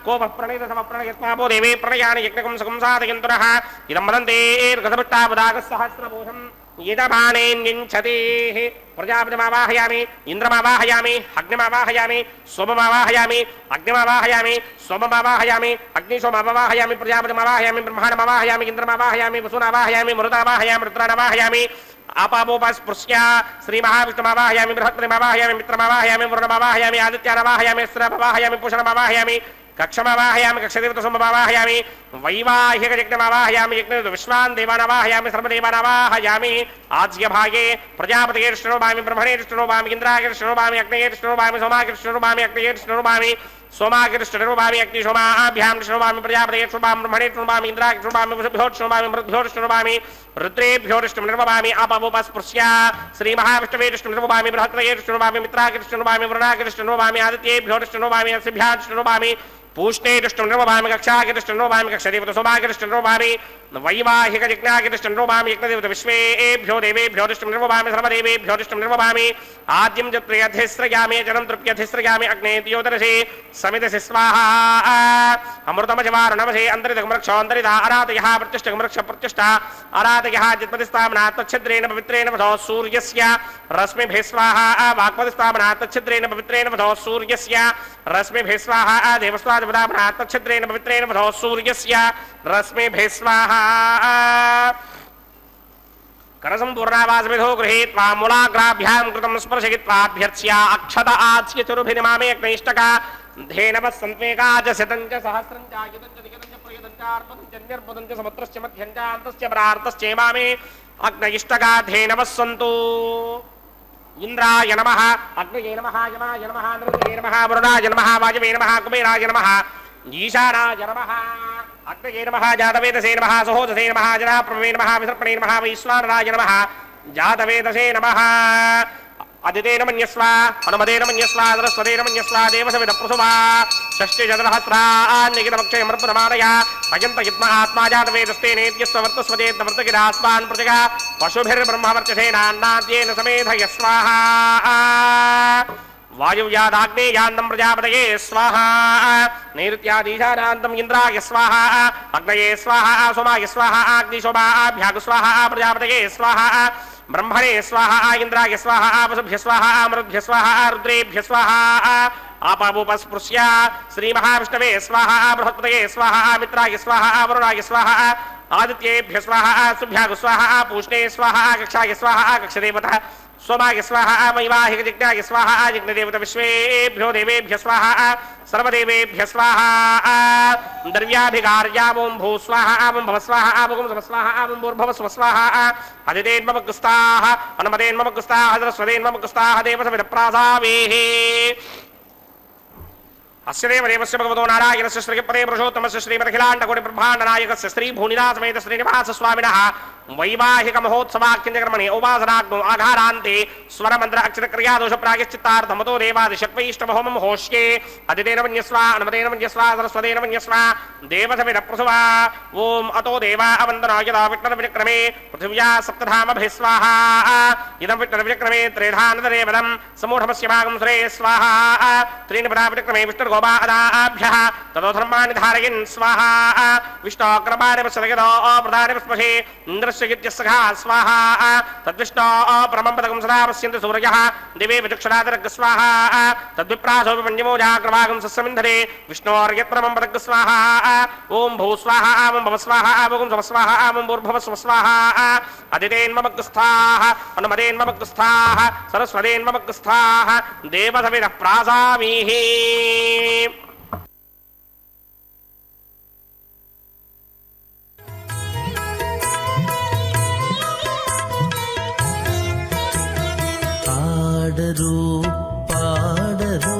कोपः प्रणयतसमप्रणयस्मापो देवे प्रणयानि यज्ञकं सुखं साधयन्तु नः इदं वदन्तेर्गतभट्टापदागः सहस्रभूषम् యజమానేన్యంచతే ప్రజాపతిమావాహయామి ఇంద్రమావాహయామి అగ్నిమావాహయామి సోమమావాహయామి అగ్నిమావాహయామి సోమమావాహయామి అగ్నిశోమమావాహయామి ప్రజాపతిమావాహయామి బ్రహ్మాండమావాహయామి ఇంద్రమావాహయామి వసునావాహయామి మరుదావాహయామి రుద్రానవాహయామి ఆపాపోపస్పృశ్య శ్రీ మహావిష్ణుమావాహయామి బృహత్పతిమావాహయామి మిత్రమావాహయామి వరుణమావాహయామి ఆదిత్యానవాహయామి శ్రభవాహయామి పుషణమావాహయామి కక్షమావాహయామి కక్షదేవతసుమమావాహయామి వైవాహికయజ్ఞమావాహయామి యజ్ఞ విశ్వాన్ దేవానవాహయామి సర్వదేవానవాహయామి ఆజ్యభాగే ప్రజాపతిర్ష్ణోభామి బ్రహ్మణేర్ష్ణోభామి ఇంద్రాగిర్ష్ణోభామి అగ్నేర్ష్ణోభామి సోమాగిర్ష్ణోభామి అగ్నేర్ష్ణోభామి సోమాగిర్ష్ణోభామి అగ్నిశోమాభ్యాం ష్ణోభామి ప్రజాపతిర్ష్ణోభామి బ్రహ్మణేర్ష్ణోభామి ఇంద్రాగ్ష్ణోభామి వసుభ్యోర్ష్ణోభామి మృద్భ్యోర్ష్ణోభామి రుద్రేభ్యోర్ష్ణు నిర్వభామి ఆపవోపస్పృశ్య శ్రీ మహావిష్ణువేర్ష్ణు నిర్వభామి బృహత్రయేర్ష్ణోభామి మిత్రాగిర్ష్ణోభామి వరుణాగిర్ష్ణోభామి ఆదిత్యేభ్యోర్ష్ణోభామి అసిభ్యార్ష్ణోభామి పూష్ణేర్ష్ణోభామి కక్షాగిర్ష్ణోభామి కక్షదేవత సోమాగిర్ష్ణోభామి వైవాహికయజ్ఞాగిర్ష్ణోభామి యజ్ఞదేవత విశ్వేభ్యో దేవేభ్యోర్ష్ణు నిర్వభామి సర్వదేవేభ్యోర్ష్ణు నిర్వభామి ఆద్యం జత్రయధిస్రయామి జనం తృప్యధిస్రయామి అగ్నేత్యోదరసే సమితసి స్వాహా అమృతమజవారుణమసే అంతరితమృక్షో అంతరిత అరాతయః ప్రత్యుష్టమృక్ష ప్రత్యుష్ట అరాతయః జిత్పతిస్తామనా తచ్ఛద్రేణ పవిత్రేణ వధో సూర్యస్య రశ్మిభిः స్వాహా వాక్పతిస్తామనా తచ్ఛద్రేణ పవిత్రేణ వధో సూర్యస్య రశ్మిభిः స్వాహా దేవస్వాదిపదామనా తచ్ఛద్రేణ పవిత్రేణ వధో సూర్యస్య రశ్మిభిः స్వాహా करसंपूर्णावासविधो गृहीत्वा मूलाग्राभ्यां कृतं स्पर्शयित्वाभ्यर्च्य अक्षत आच्य चरुभिनिमामे अग्निष्टका धेनवः संत्वेका च शतं च सहस्रं च आयुधं च निगतं च प्रयुधं च अर्पणं च निर्पदं च समुद्रश्च मध्यं च अन्तश्च परार्तश्चेमामे अग्निष्टका धेनवः सन्तु इंद्राय नमः अग्नये नमः यमाय नमः नृतये नमः वरुणाय नमः वायवे नमः कुबेराय नमः ईशानाय नमः अग्नये नमः जातवेदसे नमः सहोदसे नमः जनाप्रभवे नमः विसर्पणे नमः वैश्वानराय नमः जातवेदसे नमः अदितेन मन्यस्व हनुमतेन मन्यस्व सरस्वतेन मन्यस्व देवसविदप्रसुवा षष्टिचतुरहस्रान्निखिलपक्षयमर्पणमानय अयन्त यत्म आत्मा जातवेदस्तेनेत्यस्व वर्तस्वतेत्तवर्तकिरास्मान् प्रजगा पशुभिर्ब्रह्मवर्चसेनान्नाद्येन समेधय स्वाहा वायुव्यादाग्नेयान्तं प्रजापतये स्वाहा नैऋत्यादीशानान्तं इन्द्राय स्वाहा अग्नये स्वाहा सोमाय स्वाहा अग्निशोभाभ्याग स्वाहा प्रजापतये स्वाहा ब्रह्मणे स्वाहा इंद्राय स्वाहा वसुभ्य स्वाहा मरुद्भ्य स्वाहा रुद्रेभ्य स्वाहा आपावोपस्पृश्य श्री महाविष्णवे स्वाहा बृहत्पतये स्वाहा मित्राय स्वाहा वरुणाय स्वाहा आदित्येभ्य स्वाहा सुभ्याग स्वाहा पूष्णे स्वाहा कक्षाय स्वाहा कक्षदेवतः सोमाय स्वाहा वैवाहिकयज्ञाय स्वाहा यज्ञदेवत विश्वेभ्यो देवेभ्य स्वाहा सर्वदेवेभ्य स्वाहा द्रव्याभिकार्यावों भू स्वाहा आवं भव स्वाहा आवगुं सव स्वाहा आवं भूर्भव स्व स्वाहा अदितेन्ममगुस्ताः अनुमतेन्ममगुस्ताः सरस्वतेन्ममगुस्ताः देवसविदप्रासावेः अस्य देवदेवस्य भगवतो नारायणस्य श्रीपदे पुरुषोत्तमस्य श्रीमदखिलाण्डकोटि ब्रह्माण्डनायकस्य श्रीभूनिवासमेत श्रीनिवासस्वामिनः वैवाहिक महोत्सवाख्यकर्मणि उपासनाग्नो आघारान्ते स्वरमन्त्र अक्षरक्रियादोष प्रायश्चित्तार्थमतो देवादिशक्वैष्टमहोमं होष्ये अदितेन मन्यस्वा अनुमतेन मन्यस्वा सरस्वतेन मन्यस्वा देवसविदप्रसुवा ओम अतो देवा अवन्दनो यदा विष्णुर्विक्रमे पृथिव्या सप्तधामभिः स्वाहा इदं विष्णुर्विक्रमे त्रिधानतरेवदं समूढमस्य भागं सुरे स्वाहा त्रीणि पदा विक्रमे विष्णुर्गोपादाभ्यः ततो धर्माणि धारयन् स्वाहा विष्णोऽग्रपाणि पश्यतो प्रधाने पुष्पे इन्द्रस्य सखा स्वाहा तद्विष्णो परमं पदकं सदा पश्यन्ति सूर्यः दिवे विचक्षणादरग स्वाहा तद्विप्रासो विपञ्चमो जाग्रभागं सस्यमिन्धरे विष्णोर्यत्परमं पदक स्वाहा ओम भू स्वाहा आवं भव स्वाहा आवगुं सव स्वाहा आवं भूर्भव स्व स्वाहा अदितेन्ममगुस्थाः अनुमतेन्ममगुस्थाः सरस्वतेन्ममगुस्थाः देवसविदः प्रासामीः పాడరు పాడరు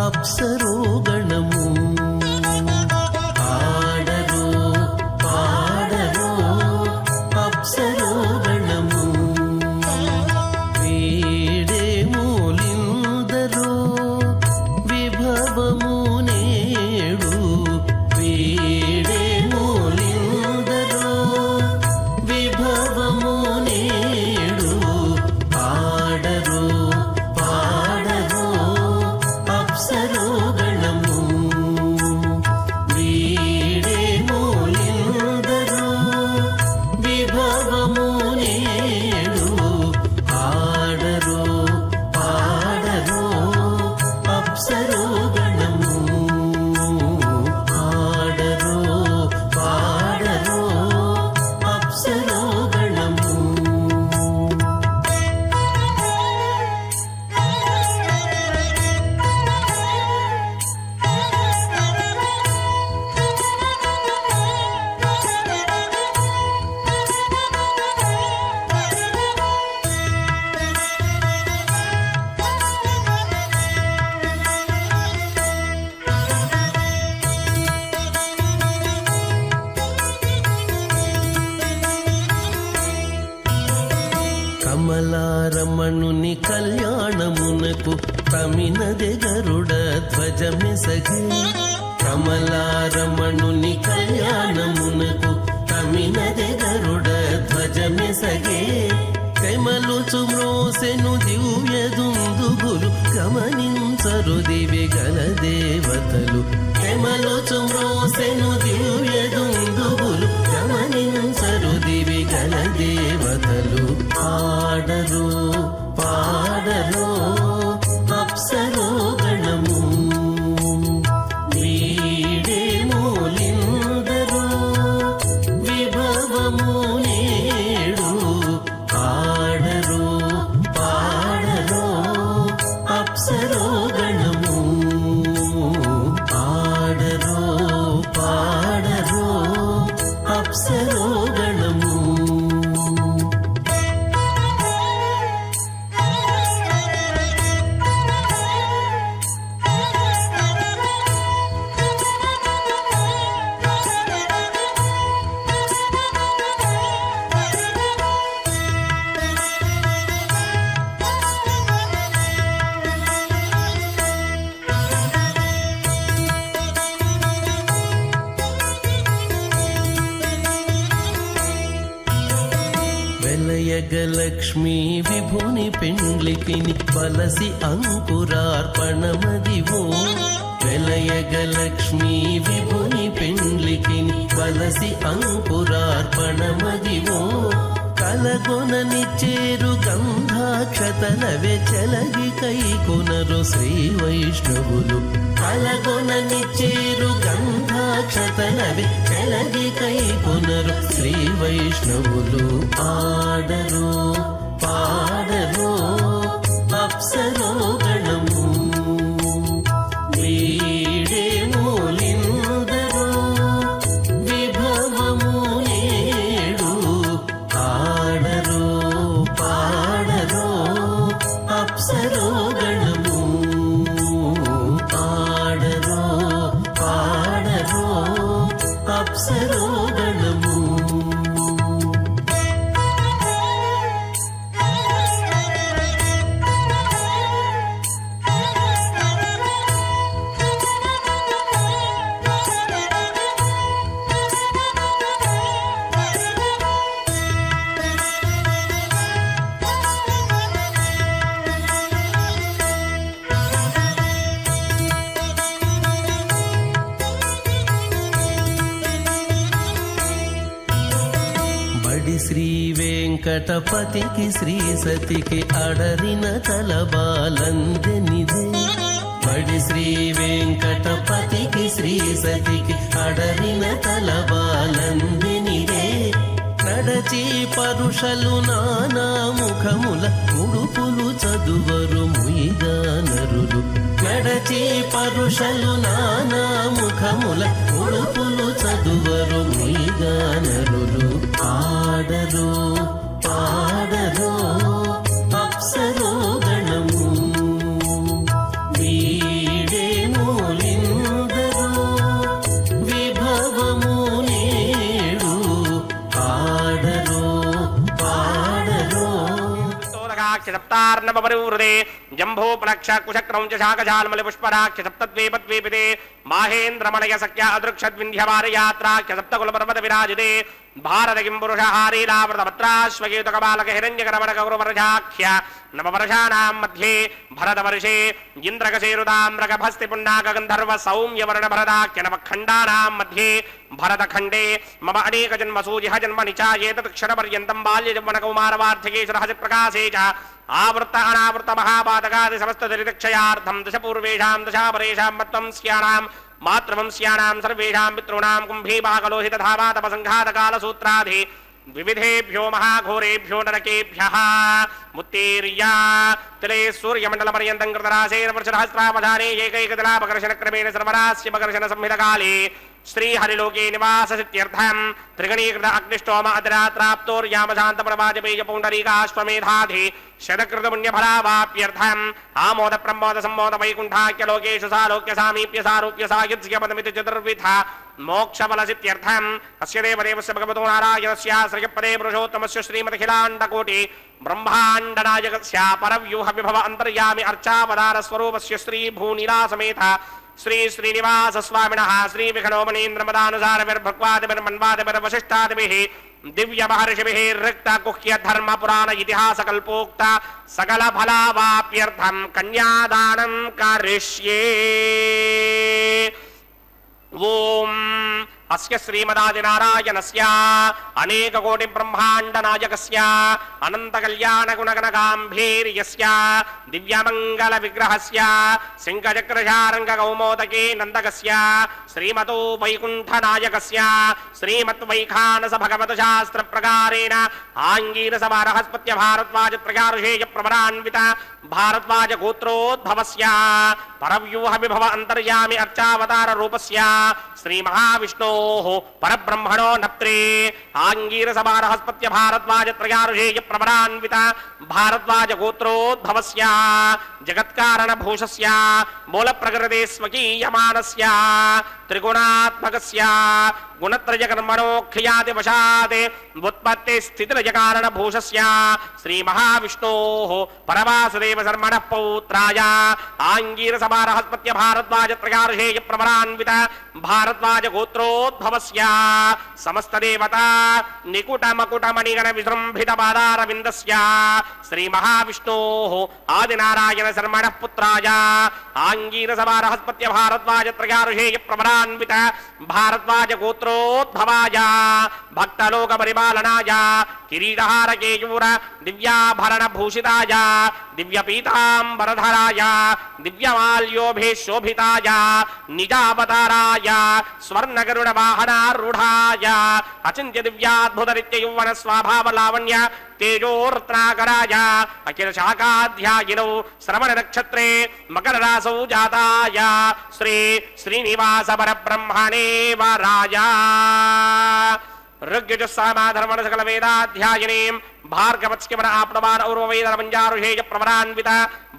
అప్సరు గణము పాడరు పాడరు అప్సరు గణము వేడే మూలిందరు విభవము కమలారమణుని కళ్యాణమునకు తమినదె గరుడ ధ్వజమెసగే కమలారమణుని కళ్యాణమునకు తమినదె గరుడ ధ్వజమెసగే కమలుచు మ్రోసెను దివ్య దుందుగులు గమనించరు దివి గల దేవతలు కమలుచు మ్రోసెను దివ్య దుందుగులు గమనించరు దివి గల దేవతలు పాడరు పాడరు అప్సరో గణము వీడే మూలిందరు విభవము నేడు పాడరు పాడరు అప్సరో గణము పాడరు పాడరు అప్సరో గణము వెలయగలక్ష్మీ విభుని పెండ్లికిని బలసి అంకురార్పణమదివో వెలయగలక్ష్మీ విభుని పెండ్లికిని బలసి అంకురార్పణమదివో కలగొనని చేరు గంధాక్షతలవే చెలగి కైకొనరు శ్రీ వైష్ణవులు కలగొనని చేరు గంధాక్షతలవే చెలగి కైకొనరు శ్రీ వైష్ణవులు ఆడరు పాడరు అప్సరో గణము వీడే మూలిందరు విభవము నేడు ఆడరు పాడరు అప్సరో గణము ఆడరు పాడరు అప్సరో గణము బడి శ్రీ వెంకటపతికి శ్రీ సతికి అడరిన తలబాలందెనిదే బడి శ్రీ వెంకటపతికి శ్రీ సతికి అడరిన తలబాలందెనిదే నడచి పరుషలు నానా ముఖముల ముడుపులు చదువరు ముయిగా నరులు నడచి పరుషలు నానా ముఖముల ముడుపులు చదువరు ముయిగా నరులు పాడరు పాడరు అప్సరో గణము వీడే మూలిందరు విభవము నేడు పాడరు పాడరు సప్తార్ణవరుహృదే జంభోపలక్ష కుశక్రం చ శాకజాలమలి పుష్పరాక్ష సప్తద్వీపద్వీపితే మాహేంద్రమణయ సఖ్య అదృక్షద్వింధ్యవారయాత్రాఖ్య సప్తకులపర్వత విరాజితే భారత కిం పురుషహారీలావృతపత్రాశ్వగీతకబాలక హిరణ్యకరమణగౌరవర్షాఖ్య నవవర్షాణాం మధ్యే భరతవర్షే ఇంద్రకశేరుదామ్రగభస్తి పుండాకగంధర్వ సౌమ్యవర్ణ భరదాఖ్య నవఖండానాం మధ్యే భరతఖండే మమ అనేక జన్మసూజిహ జన్మ నిచాయేతత్ క్షణపర్యంతం బాల్యజవ్వనకౌమారవార్ధకేశురహసి ప్రకాశే చ ఆవృత అనావృత మహాపాతకాది సమస్త దరిదక్షయార్థం దశ పూర్వేషాం దశాపరేషాం మత్వం స్యానాం మాతృవంశ్యానాం సర్వేషాం పితॄణాం కుంభీపాకలోహిత ధామాతపసంఘాతకాలసూత్రాధి వివిధేభ్యో మహాఘోరేభ్యో నరకేభ్యః ముత్తేర్యా తిలే సూర్యమండలపర్యంతం కృతరాశేన వర్షసహస్రావధానే ఏకైకదిలాపకర్షణ క్రమేణ సర్వరాస్యపకర్షణ సంహితకాలే శ్రీహరిలోకే నివాససిత్యర్థం త్రిగణీకృత అగ్నిష్టోమ అధిరాత్రాప్తోర్యామశాంతప్రవాజపేయ పుండరీకాశ్వమేధాధి శతకృతపుణ్యఫలావాప్యర్థం ఆమోద ప్రమోద సంమోద వైకుంఠాఖ్యలోకేషు సాలోక్య సామీప్య సారూప్య సాయుధ్య పదమితి చతుర్విధ మోక్షఫలసిత్యర్థం అస్య దేవదేవస్య భగవతో నారాయణస్య శ్రియపదే పురుషోత్తమస్య శ్రీమదఖిలాండకోటి బ్రహ్మాండనాయకస్య పరవ్యూహ విభవ అంతర్యామి అర్చావతార స్వరూపస్య శ్రీ భూనిలాసమేత శ్రీ శ్రీనివాస స్వామినః శ్రీ విఘ్నోమనీంద్రమదానుసారవిర్భక్వాదిభిర్వశిష్టాదిభిః దివ్య మహర్షిభిః రిక్త గుహ్య ధర్మ పురాణ ఇతిహాస కల్పోక్త సకల ఫలావాప్యర్థం కన్యాదానం కరిష్యే. ఓం అస్య శ్రీమదాదినారాయణస్య అనేక కోటి బ్రహ్మాండ నాయకస్య అనంత కళ్యాణ గుణగణగాంభీర్యస్య దివ్యమంగళ విగ్రహస్య శంఖచక్రశారంగ కౌమోదకే నందకస్య శ్రీమతో వైకుంఠ నాయకస్య శ్రీమత్ వైఖానస భగవత శాస్త్ర ప్రకారేణ ఆంగీరస బృహస్పత్య భారద్వాజ త్రయారుషేయ ప్రవరాన్విత భారద్వాజ గోత్రోద్భవస్య పరవ్యూహ విభవ అంతర్యామి అర్చావతార రూపస్య శ్రీ మహావిష్ణోః పరబ్రహ్మణో నప్త్రే ఆంగీరస బృహస్పత్య భారద్వాజ త్రయారుషేయ ప్రవరాన్విత భారద్వాజ గోత్రోద్భవస్య జగత్కారణ భూషస్య మూల ప్రకృతే స్వకీయమానస్య త్రిగుణాత్మకస్య గుణత్రయ కర్మణోఖ్యాతి వశాత్ ఉత్పత్తి స్థితిలయ కారణ భూషస్య శ్రీ మహావిష్ణోః పరవాసుదేవ శర్మణః పౌత్రాయ ఆంగీరస బృహస్పత్య భారద్వాజ త్రయారుషేయ ప్రవరాన్విత భారద్వాజ గోత్రోద్భవస్య సమస్త దేవతా నికుట మకుట మణిగణ విజృంభిత పాదారవిందస్య శ్రీ మహావిష్ణోః ఆదినారాయణ శర్మణః పుత్రాయ ఆంగీరస బృహస్పత్య భారద్వాజ త్రయారుషేయ ప్రవరాన్విత భారద్వాజ గోత్రోద్భవాయ భక్తలోక పరిపాలనాయ కిరీటహార కేయూర దివ్యాభరణ భూషితాయ దివ్య పీతాంబరధరాయ దివ్యమాల్యోభిశోభితాయ నిజావతారాయ స్వర్ణగరుడ వాహనారూఢాయ అచింత్య దివ్యాద్భుత నిత్య యౌవన స్వభావ లావణ్య తేజోర్త్నాకరాయ అఖిల శాఖాధ్యాయినౌ శ్రవణ నక్షత్రే మకర రాసౌ జాతాయ శ్రీ శ్రీనివాస పరబ్రహ్మణే వరాయ ఋగ్యజుస్సామాధర్మణ సకల వేదాధ్యాయినీం భార్గవత్స్యమన ఆప్నవాన ఔర్వవేదన పంచారుషేయ ప్రవరాన్విత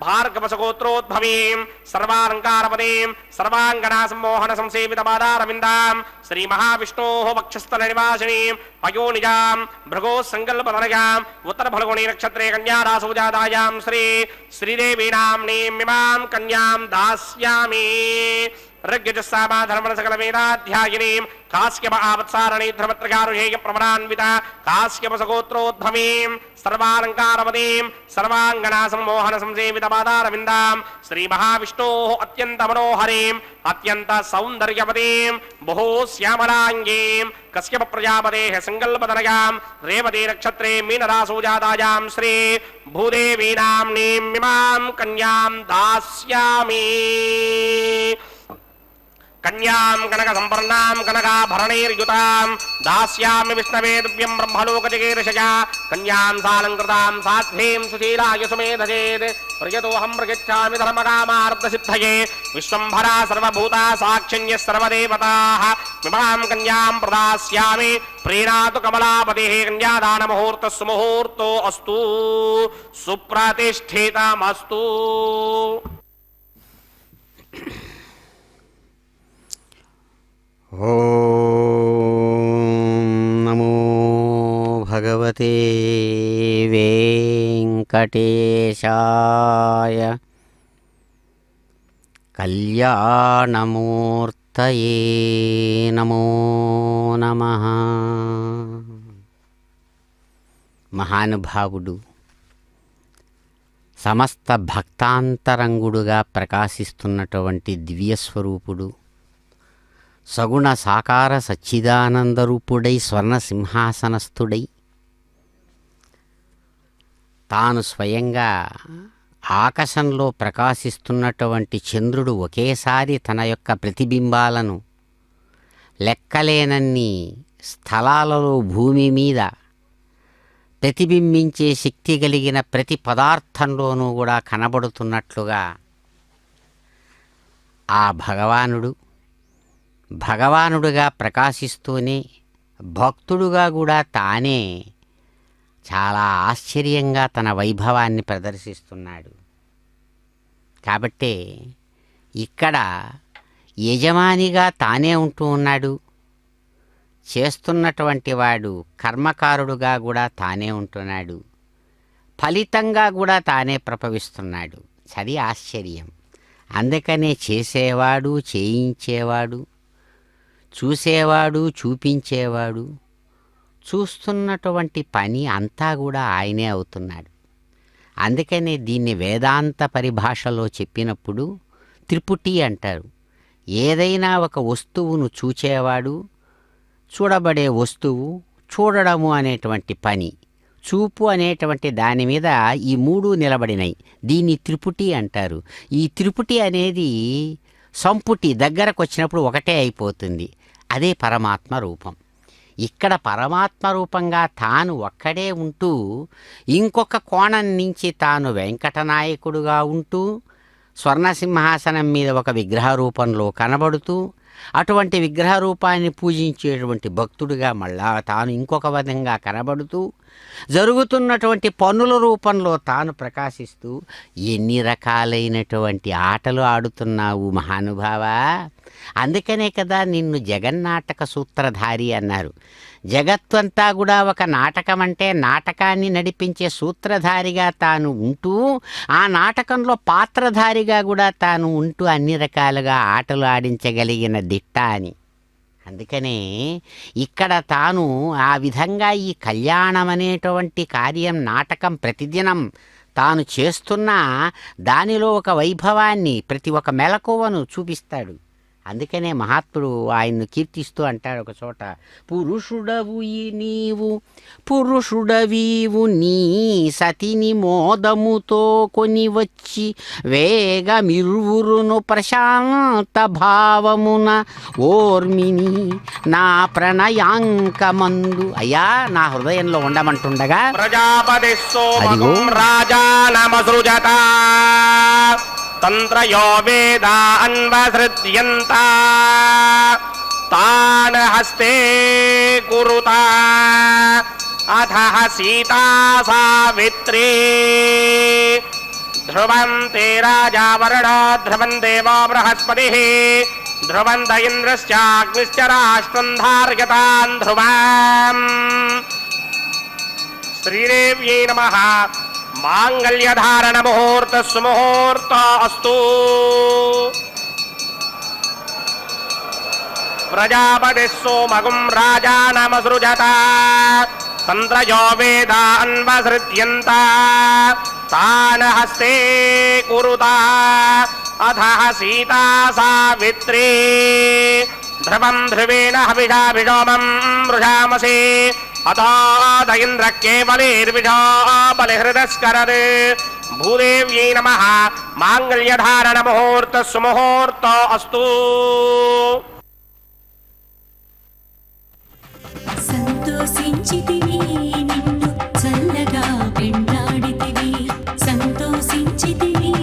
భార్గవసగోత్రోద్భవీం సర్వాలంకారపదీం సర్వాంగనా సమ్మోహన సంసేవిత పాదారవిందాం శ్రీ మహావిష్ణోః వక్షస్థల నివాసినీం పయోనిజాం భృగో సంకల్పతనయాం ఉత్తర ఫల్గుణీ నక్షత్రే కన్యారాసౌ జాతాయాం శ్రీ శ్రీదేవీనామ్నీం ఇమాం కన్యాం దాస్యామి. ఋగ్యజుస్సామాధర్మణ సకల వేదాధ్యాయినీం కాశ్యప ఆవత్సారణీ ధర్మత్రయారుషేయ ప్రవరాన్విత కాశ్యపసగోత్రోద్భవీం సర్వాలంకారపదీం సర్వాంగనా సమ్మోహన సంసేవిత పాదారవిందాం శ్రీ మహావిష్ణోః అత్యంత మనోహరీం అత్యంత సౌందర్యపదీం బహూ శ్యామలాంగీం కశ్యప ప్రజాపతేః సంకల్పతనయాం రేవతీ నక్షత్రే మీనరాసౌ జాతాయాం శ్రీ భూదేవీనామ్నీం ఇమాం కన్యాం దాస్యామి. కన్యాం కనక సంపర్ణాం కనకాభరణైర్యుతాం దాస్యామి విష్ణవే దివ్యం బ్రహ్మలోకజగేర్షజా కన్యాం సాలంకృతాం సాధ్వీం సుశీలాయ సుమేధజేత్ ప్రియతోహం ప్రగచ్ఛామి ధర్మకామార్థసిద్ధయే విశ్వంభరా సర్వభూతా సాక్షిణ్యः సర్వదేవతాః ఇమాం కన్యాం ప్రదాస్యామి ప్రీణాతు కమలాపతిః కన్యాదానముహూర్తः సుముహూర్తో అస్తు సుప్రతిష్ఠితమస్తు. ఓం నమో భగవతే వెంకటేశాయ కళ్యాణమూర్తయే నమో నమః. మహానుభావుడు సమస్త భక్తాంతరంగుడుగా ప్రకాశిస్తున్నటువంటి దివ్యస్వరూపుడు సగుణ సాకార సచ్చిదానందరూపుడై స్వర్ణ సింహాసనస్థుడై తాను స్వయంగా ఆకాశంలో ప్రకాశిస్తున్నటువంటి చంద్రుడు ఒకేసారి తన యొక్క ప్రతిబింబాలను లెక్కలేనన్ని స్థలాలలో భూమి మీద ప్రతిబింబించే శక్తి కలిగిన ప్రతి పదార్థంలోనూ కూడా కనబడుతున్నట్లుగా ఆ భగవానుడు భగవానుడుగా ప్రకాశిస్తూనే భక్తుడుగా కూడా తానే చాలా ఆశ్చర్యంగా తన వైభవాన్ని ప్రదర్శిస్తున్నాడు. కాబట్టే ఇక్కడ యజమానిగా తానే ఉంటూ ఉన్నాడు, చేస్తున్నటువంటి వాడు కర్మకారుడుగా కూడా తానే ఉంటున్నాడు, ఫలితంగా కూడా తానే ప్రభవిస్తున్నాడు. అది ఆశ్చర్యం. అందుకనే చేసేవాడు, చేయించేవాడు, చూసేవాడు, చూపించేవాడు, చూస్తున్నటువంటి పని అంతా కూడా ఆయనే అవుతున్నాడు. అందుకనే దీన్ని వేదాంత పరిభాషలో చెప్పినప్పుడు త్రిపుటి అంటారు. ఏదైనా ఒక వస్తువును చూచేవాడు, చూడబడే వస్తువు, చూడడము అనేటువంటి పని, చూపు అనేటువంటి దాని మీద ఈ మూడు నిలబడినాయి. దీన్ని త్రిపుటి అంటారు. ఈ త్రిపుటి అనేది సంపుటి దగ్గరకు వచ్చినప్పుడు ఒకటే అయిపోతుంది. అదే పరమాత్మ రూపం. ఇక్కడ పరమాత్మ రూపంగా తాను ఒక్కడే ఉంటూ ఇంకొక కోణం నుంచి తాను వెంకటనాయకుడుగా ఉంటూ స్వర్ణసింహాసనం మీద ఒక విగ్రహ రూపంలో కనబడుతూ అటువంటి విగ్రహ రూపాన్ని పూజించేటువంటి భక్తుడిగా మళ్ళా తాను ఇంకొక విధంగా కనబడుతూ జరుగుతున్నటువంటి పనుల రూపంలో తాను ప్రకాశిస్తూ ఎన్ని రకాలైనటువంటి ఆటలు ఆడుతున్నావు మహానుభావా. అందుకనే కదా నిన్ను జగన్నాటక సూత్రధారి అన్నారు. జగత్తంతా కూడా ఒక నాటకం అంటే నాటకాన్ని నడిపించే సూత్రధారిగా తాను ఉంటూ ఆ నాటకంలో పాత్రధారిగా కూడా తాను ఉంటూ అన్ని రకాలుగా ఆటలు ఆడించగలిగిన దిట్ట అని. అందుకనే ఇక్కడ తాను ఆ విధంగా ఈ కళ్యాణం అనేటువంటి కార్యం నాటకం ప్రతిదినం తాను చేస్తున్న దానిలో ఒక వైభవాన్ని ప్రతి ఒక్క మెలకువను చూపిస్తాడు. అందుకనే మహాత్ముడు ఆయన్ను కీర్తిస్తూ అంటాడు ఒక చోట, పురుషుడవు నీవు పురుషుడవీవు నీ సతిని మోదముతో కొని వచ్చి వేగమిరువురును ప్రశాంత భావమున ఓర్మిని నా ప్రణయాంకమందు అయ్యా నా హృదయంలో ఉండమంటుండగా ప్రజాపతి సోమగుం రాజా నమసృజత తంత్రయో వేదా అన్వసృజ్యంత తాన్ హస్తే కురుత అథ సీతా సావిత్రీ ధ్రువంతే రాజా వరుణో ధ్రువం దేవో బృహస్పతి ధ్రువంత ఇంద్రశ్చాగ్నిశ్చ రాష్ట్రం ధార్యతాన్ ధ్రువం. శ్రీదేవ్యై నమః. మాంగళ్యధారణ ముహూర్త సుముహూర్త అస్తు. ప్రజాపతి సోమగుం రాజా నమసృజత తంత్రయో వేదా అన్వసృజ్యంత తాన్ హస్తే కురుత అథ సీతా సావిత్రీ ధ్రువం ధ్రువేణ హవిషాభిషోమం వృషామసి అతాద ఇంద్ర కేవలేర్విషా బలిహృదస్కరద్. భూదేవ్యై నమః. మాంగళ్యధారణ ముహూర్త సుముహూర్త అస్తు. సంతోషించితివి నిన్ను చల్లగా పెండాడితివి, సంతోషించితివి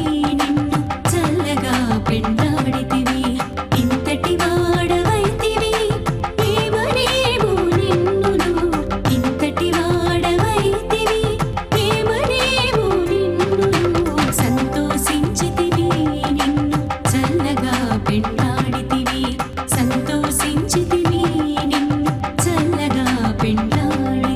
నిన్ను చల్లగా పెండాడితివి, ఇంతటి వాడవైతివి ఏమనేమో నిన్నును, ఇంతటి వాడవైతివి ఏమనేమో నిన్నును, సంతోషించితివి నిన్ను చల్లగా పెండాడితివి, సంతోషించితివి నిన్ను చల్లగా పెండాడితివి.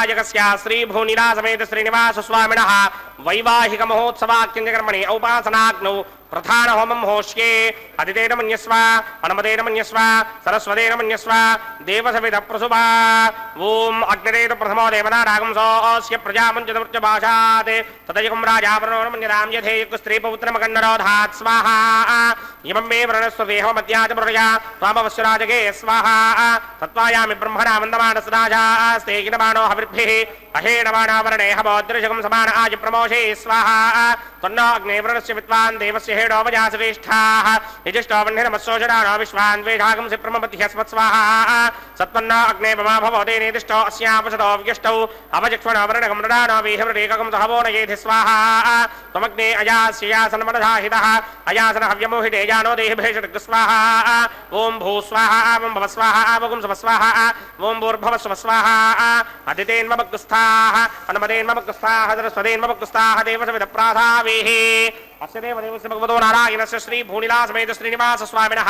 ब्रह्माण्डनायकस्य श्रीभूनिलासमेत श्रीनिवासस्वामिनः वैवाहिक महोत्सवाख्यकर्मणि औपासनाग्नौ प्रधान होमं होष्ये अदितेन मन्यस्व अनुमतेन मन्यस्व सरस्वतेन मन्यस्व देवसविद प्रसुभा ओम अग्निरेत प्रथमो देवना रागं सोऽस्य प्रजामञ्चतमृत्य भाषात् ततयकं राजा प्रणोमन्यराम यथेयुक् स्त्री पौत्रमकन्नरोधात् स्वाहा इमं मे वरणस्वदेहो मध्याच प्रजा त्वामवस्य राजगे स्वाहा तत्त्वायामि ब्रह्मणा मन्दमानसराजास्ते किनमानो हविर्भिः अहेणमानावरणे हवोदृशकं समान आज प्रमोषे स्वाहा त्वन्नो अग्ने वरणस्य विद्वान् देवस्य हेडोपजासवेष्ठाः यजिष्ठो वह्निरमस्सोषडानो विश्वान् द्वेषागं सिप्रमपतिह्यस्मत् स्वाहा सत्वन्नो अग्ने ममा भवते नेदिष्टो अस्यापसतो व्यष्टौ अवचक्ष्वणो वरणकं मृडानो वीहवृडेककं सहवो नयेधि स्वाहा त्वमग्ने अयास्य यासनमनधाहितः अयासन हव्यमोहिते जानो देहिभेषटग् स्वाहा ॐ भू स्वाहा ॐ भव स्वाहा ॐ स्व स्वाहा ॐ भूर्भव स्व स्वाहा अदितेन्ममग्गुस्थाः अनुमतेन्ममग्गुस्थाः सरस्वतेन्ममग्गुस्थाः देवसविदप्राधावेः अस्य देवदेवस्य भगवतो नारायणस्य श्रीभूनिलासमेत श्रीनिवासस्वामिनः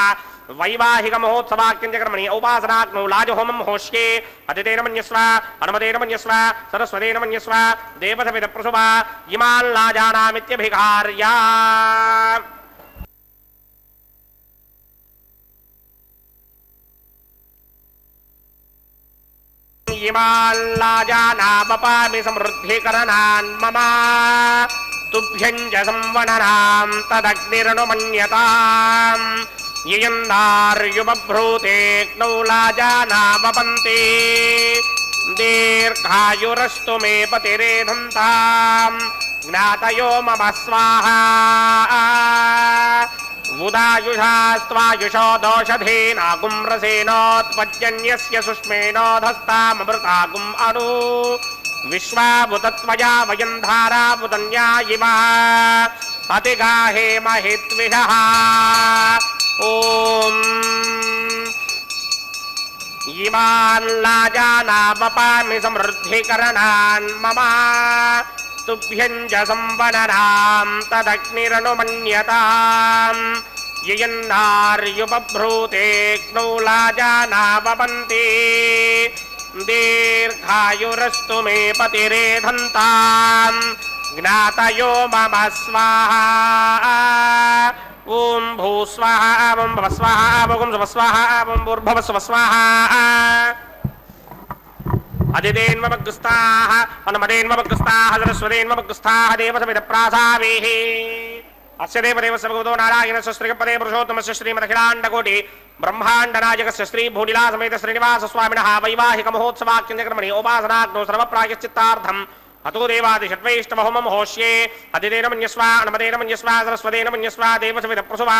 वैवाहिक महोत्सवाख्यकर्मणि औपासनाग्नौ लाजहोमं होष्ये अदितेन मन्यस्व अनुमतेन मन्यस्व सरस्वतेन मन्यस्व देवसविदप्रसुभा इमान् लाजानामित्यभिघार्या इमाल्लाजानामपामि समृद्धिकरणान् मम तुभ्यं च संवननां तदग्निरनुमन्यताम् ययन्दार्युबभ्रूतेऽग्नौ लाजानामपन्ति दीर्घायुरस्तु मे पतिरेधन्ताम् ज्ञातयो मम स्वाहा उदायुषास्त्वायुषो दोषधेनागुं रसेनोत्पद्यन्यस्य सुष्मेनोधस्तामृतागुम् अनु विश्वाभुतत्वया वयं धाराभुतन्या इव अतिगाहे महित्विषः ॐ इमान् लाजानामपामि समृद्धिकरणान् मम तुभ्यं च संवननां तदग्निरनुमन्यताम् ययन्नार्युबभ्रूतेऽग्नौ लाजानामपन्ति दीर्घायुरस्तु मे पतिरेधन्ताम् ज्ञातयो मम स्वाहा ॐ भू स्वाहा ॐ भव स्वाहा ॐ स्व स्वाहा ॐ भूर्भुवः स्वः स्वाहा अदितेन्ममग्गुस्थाः अनुमतेन्ममग्गुस्थाः सरस्वतेन्ममग्गुस्थाः देवसविदप्रासावेः अस्य देवदेवस्य भगवतो नारायणस्य श्रीपदे पुरुषोत्तमस्य श्रीमदखिलाण्डकोटि ब्रह्माण्डनायकस्य श्रीभूनिलासमेत श्रीनिवासस्वामिनः वैवाहिक महोत्सवाख्यकर्मणि उपासनाग्नौ सर्वप्रायश्चित्तार्थम् अतो देवादिषट्वैष्णवहोमं होष्ये अदितेन मन्यस्व अनुमतेन मन्यस्व सरस्वतेन मन्यस्व देवसविदप्रसुभा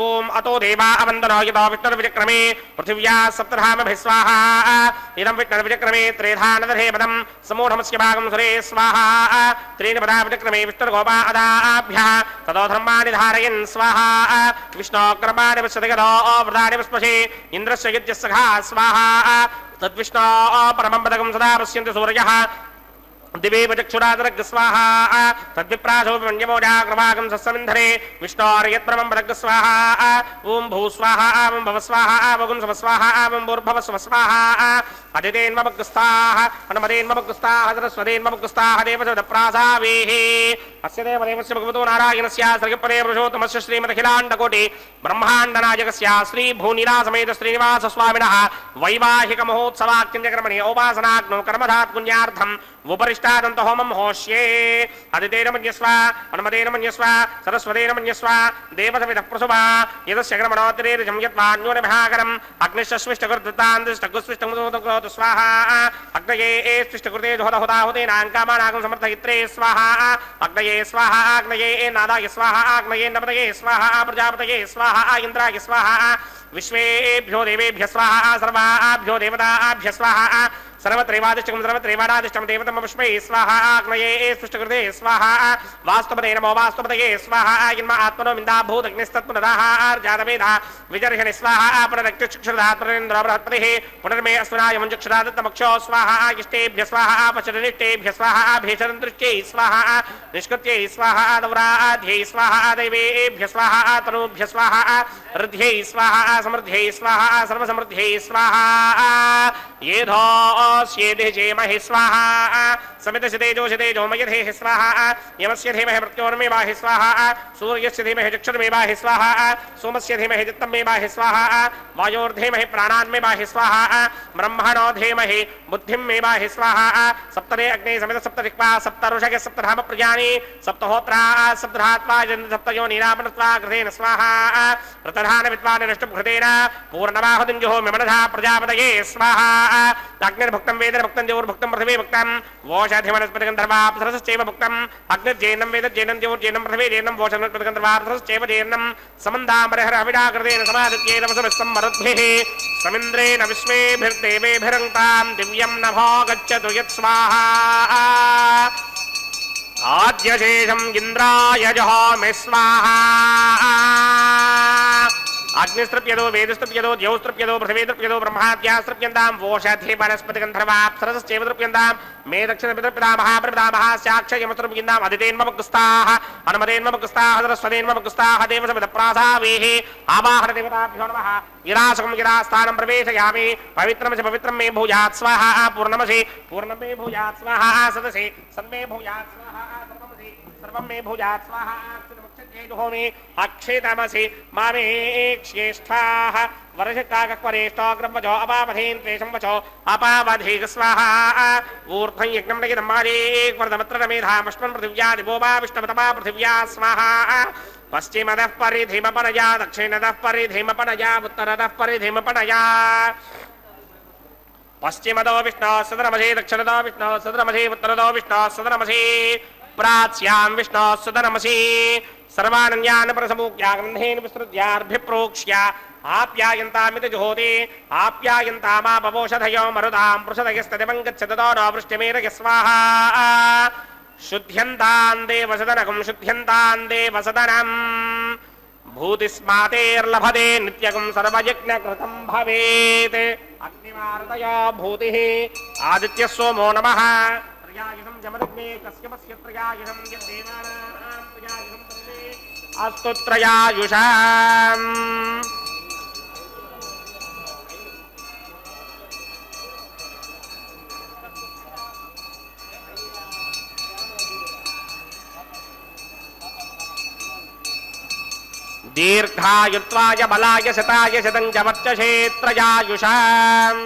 ॐ अतो देवा अवन्दनो यतो विष्णुर्विचक्रमे पृथिव्या सप्तधामभिः स्वाहा इदं विष्णुर्विचक्रमे त्रेधानदधे पदं समूढमस्य भागं सुरे स्वाहा त्रीणि पदा विचक्रमे विष्णुर्गोपा अदाभ्यः ततो धर्माणि धारयन् स्वाहा विष्णोक्रमाणि पश्यति गतो वृदानि पुष्पशे इन्द्रस्य यज्ञस्य सखा स्वाहा तद्विष्णो परमं पदकं सदा पश्यन्ति सूर्यः दिवे चक्षुरादरग स्वाहा तद्विप्रासो वन्यमोजाग्रभागं सस्समिन्धरे विष्णोर्यत्परमं पदग स्वाहा ॐ भू स्वाहा ॐ भव स्वाहा ॐ स्व स्वाहा ॐ भूर्भुवः स्वः स्वाहा अदितेन्ममग्गुस्थाः अनुमतेन्ममग्गुस्थाः सरस्वतेन्ममग्गुस्थाः देवसविदप्रासावेः अस्य देवदेवस्य भगवतो नारायणस्य श्रीपदे पुरुषोत्तमस्य श्रीमदखिलाण्डकोटि ब्रह्माण्डनायकस्य श्रीभूनिलासमेत श्रीनिवासस्वामिनः वैवाहिक महोत्सवाख्यकर्मणि औपासनाग्नौ कर्मधात् पुण्यार्थम् उपरिष्टादन्तहोमं होष्ये अदितेन मन्यस्व अनुमतेन मन्यस्व सरस्वतेन मन्यस्व देवसविदः प्रसुभा यदस्य क्रमणोत्तरेर्जं यत्वान्योनिभागरम् अग्निश्चस्विष्टकृतान्तिष्टगुस्विष्टमुदोदकरोतु स्वाहा अग्नये स्विष्टकृते जोहदहुताहुतेनाङ्कामानागं समर्थयित्रे स्वाहा अग्नये स्वाहा अग्नये नादाय स्वाहा अग्नये नपतये स्वाहा प्रजापतये स्वाहा इन्द्राय स्वाहा विश्वेभ्यो देवेभ्यः स्वाहा सर्वाभ्यो देवताभ्यः स्वाहा सर्वत्रैवादिष्टकं सर्वत्रैवादिष्टं देवतमपुष्पे स्वाहा अग्नये स्पृष्टकृते स्वाहा वास्तुपदे नमो वास्तुपदये स्वाहा इन्म आत्मनो मिन्दाभूतग्निस्तत्पुनदाहार्जातवेदा विजर्षणि स्वाहा पुनरक्तचक्षुरात्मरेन्द्र बृहत्पतिः पुनर्मे अस्मनाय मुञ्चक्षुरादत्तमक्षो स्वाहा इष्टेभ्यः स्वाहा पचनिष्टेभ्यः स्वाहा भेषरन्तृष्ट्यै स्वाहा निष्कृत्यै स्वाहा दौराध्यै स्वाहा दैवेभ्यः स्वाहा तनूभ्यः स्वाहा ऋद्ध्यै स्वाहा समृद्ध्यै स्वाहा सर्वसमृद्ध्यै स्वाहा येधोऽस्येति चेमहि स्वाहा समितसितेजो मयधेहि स्वाहा यमस्य धीमहि मृत्योर्मेवाहि स्वाहा सूर्यस्य धीमहि चक्षुर्मेवाहि स्वाहा सोमस्य धीमहि चित्तमेवाहि स्वाहा वायोर्धीमहि प्राणान्मेवाहि स्वाहा ब्रह्मणो धीमहि बुद्धिमेवाहि स्वाहा सप्तरे अग्ने समित सप्तदिक्पा सप्तऋषय सप्तधाम प्रजानि सप्तहोत्रा सप्तधात्वा सप्तयो नीरापनत्वा कृतेन स्वाहा प्रतधान विद्वान् नष्टभृतेन पूर्णमाहुतिं जुहोमि मनसा प्रजापतये स्वाहा अग्निर्भुक्तं वेदर्भुक्तं देवोर्भुक्तं पृथिवी भुक्तं वोषाधिवनस्पतिगन्धर्वाप्सरसश्चैव भुक्तम् अग्निर्जैनं वेदर्जैनं देवोर्जैनं पृथिवी जैनं वोषाधिवनस्पतिगन्धर्वाप्सरसश्चैव जैनं समन्तामरहरविडाकृतेन समादित्येदमसुमिस्सं मरुद्भिः समिन्द्रेण विश्वेभिर्देवेभिरङ्क्तां दिव्यं नभो गच्छतु यत्स्वाहा आद्यशेषम् इन्द्राय जहोमि स्वाहा अग्निस्तृप्यदो वेदस्तृप्यदो द्यौस्तृप्यदो पृथिवीस्तृप्यदो ब्रह्माद्यास्तृप्यन्तां वोषधि वनस्पतिगन्धर्वाप्सरसश्चैव तृप्यन्तां मे दक्षिणपितृपितामह प्रपितामह साक्षयमस्तृप्यन्ताम् अदितेन्ममुक्ताः हनुमतेन्ममुक्ताः सरस्वतेन्ममुक्ताः देवसमितप्रासावेः आवाहनदेवताभ्यो नमः गिरासकं गिरास्थानं प्रवेशयामि पवित्रं च पवित्रं मे भूयात् स्वाहा पूर्णमसि पूर्णं मे भूयात् स्वाहा सदसि सन्मे भूयात् स्वाहा सर्वं मे भूयात् स्वाहा जुहोमि अक्षेतमसि मामे श्रेष्ठाः वर्षकाकक्वरेष्ठोऽग्रवचो अपावधीन् त्वेषं वचो अपावधीक स्वाहा ऊर्ध्वं यज्ञं लगितं मारीक्वर्धमत्र मेधामश्वन् पृथिव्या दिवो वा विष्णवतमा पृथिव्या स्वाहा पश्चिमतः परिधिमपनया दक्षिणतः परिधिमपनया उत्तरतः परिधिमपनया पश्चिमतो विष्णोः सदनमसि दक्षिणतो विष्णोः सदनमसि उत्तरतो विष्णोः सदनमसि प्राच्यां विष्णोः सदनमसि सर्वानन्यान् परसमुख्याग्रन्थेन विस्तृत्यार्भिप्रोक्ष्य आप्यायन्तामिति जुहोति आप्यायन्तामापवोषधयो मरुदां पृषधयस्तदिवं गच्छततो नो वृष्टिमेरय स्वाहा शुद्ध्यन्तां देवसदनकं शुद्ध्यन्तां देवसदनम् भूतिस्मातेर्लभते नित्यकं सर्वयज्ञकृतं भवेत् अग्निवार्तया भूतिः आदित्यः सोमो नमः त्रयायुधं जमदग्ने कस्यमस्य त्रयायुधं यद्देवानां त्रयायुधं तन्मे अस्तु त्रयायुषाम् दीर्घायुत्वाय बलाय शताय शतं च वर्चसे त्रयायुषाम्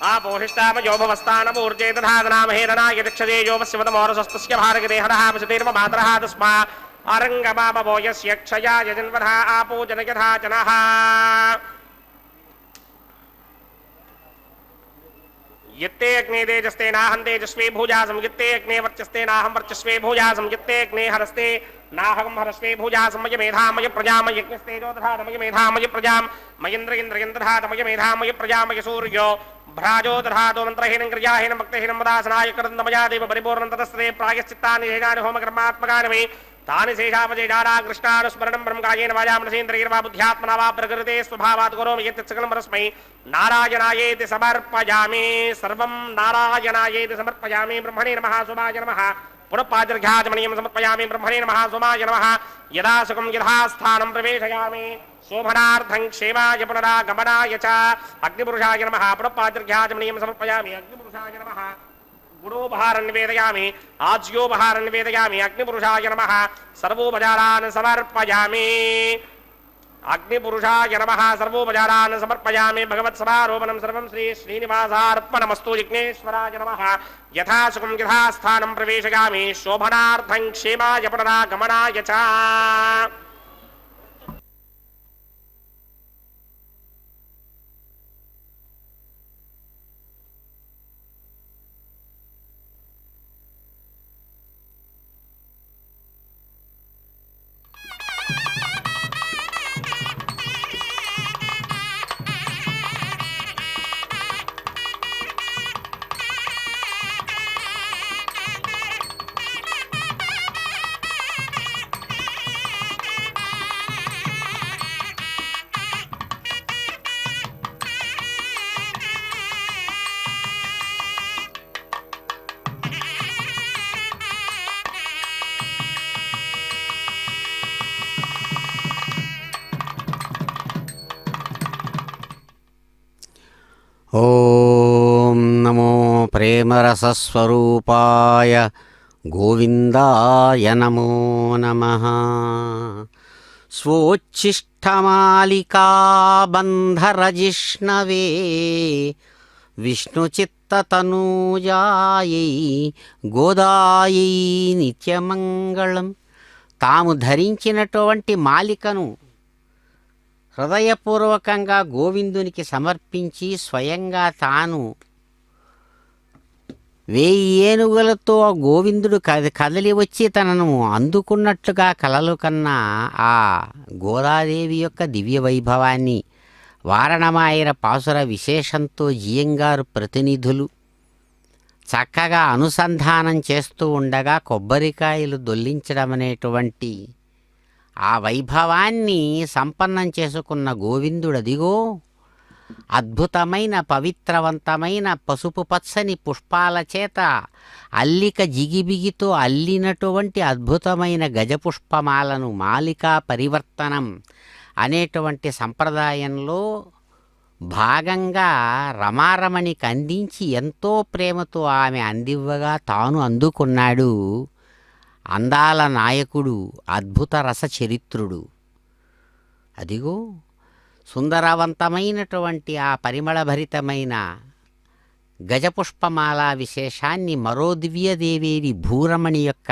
आपोहिष्टामयो भवस्तानमूर्जे दधादनामहेरणाय दक्षजे यो वस्यवतमोरसस्तस्य भारगदेहरः वसतेर्ममातरः तस्मा अरङ्गमापवो यस्य क्षयाय जन्वधः आपो जनयथा जनः यत्ते अग्ने तेजस्ते नाहं तेजस्वे भूजासं यत्ते अग्ने वर्चस्ते नाहं वर्चस्वे भूजासं यत्ते अग्ने हरस्ते नाहं हरस्वे भूजासं मय मेधामय प्रजामय यज्ञस्तेजो दधातमय मेधामय प्रजां मयेन्द्र इन्द्रयं दधातमय मेधामय प्रजामय सूर्यो भ्राजो दधातो मन्त्रहीनं क्रियाहीनं भक्तिहीनं मदासनाय करन्दमया देव परिपूर्णं ततस्ते प्रायश्चित्तानि हेगानि होमकर्मात्मकानि मे तानि शेषावशेषाणा कृष्णानुस्मरणं ब्रह्मकायेन वाचा मनसेन्द्रियैर्वा बुद्ध्यात्मना वा प्रकृते स्वभावात् करोमि यत् सकलं परस्मै नारायणायेति समर्पयामि सर्वं नारायणायेति समर्पयामि ब्रह्मणे नमः सोमाय नमः पुनःपादर्घ्याचमनीयं समर्पयामि ब्रह्मणे नमः सोमाय नमः यदा सुखं यथा स्थानं प्रवेशयामि शोभनार्थं क्षेमाय पुनरागमनाय च अग्निपुरुषाय नमः पुनःपादर्घ्याचमनीयं समर्पयामि अग्निपुरुषाय नमः गुणोपहारं निवेदयामि आज्योपहारं निवेदयामि अग्निपुरुषाय नमः सर्वोपचारान् समर्पयामि अग्निपुरुषाय नमः सर्वोपचारान् समर्पयामि भगवत्सभारोपणं सर्वं श्री श्रीनिवासार्पणमस्तु विघ्नेश्वराय नमः यथा सुखं यथा स्थानं प्रवेशयामि शोभनार्थं क्षेमाय पुनरागमनाय च ఓం నమో ప్రేమరసస్వరూపాయ గోవిందాయ నమో నమః. స్వోచ్ఛిష్టమాలికాబంధరజిష్ణవే విష్ణుచిత్తతనూజాయై గోదాయై నిత్యమంగళం. తాము ధరించినటువంటి మాలికను హృదయపూర్వకంగా గోవిందునికి సమర్పించి స్వయంగా తాను 1000 ఏనుగులతో గోవిందుడు కదలి వచ్చి తనను అందుకున్నట్లుగా కలలు కన్నా ఆ గోదాదేవి యొక్క దివ్య వైభవాన్ని వారణమాయన పాసుర విశేషంతో జియంగారు ప్రతినిధులు చక్కగా అనుసంధానం చేస్తూ ఉండగా కొబ్బరికాయలు దొల్లించడం అనేటువంటి ఆ వైభవాన్ని సంపన్నం చేసుకున్న గోవిందుడదిగో అద్భుతమైన పవిత్రవంతమైన పసుపు పచ్చని పుష్పాల చేత అల్లిక జిగిబిగితో అల్లినటువంటి అద్భుతమైన గజపుష్పమాలను మాలికా పరివర్తనం అనేటువంటి సంప్రదాయంలో భాగంగా రమారమణికి అందించి ఎంతో ప్రేమతో ఆమె అందివ్వగా తాను అందుకున్నాడు. అందాల నాయకుడు, అద్భుత రస చరిత్రుడు. అదిగో సుందరవంతమైనటువంటి ఆ పరిమళభరితమైన గజపుష్పమాల విశేషాన్ని మరో దివ్యదేవేరి భూరమణి యొక్క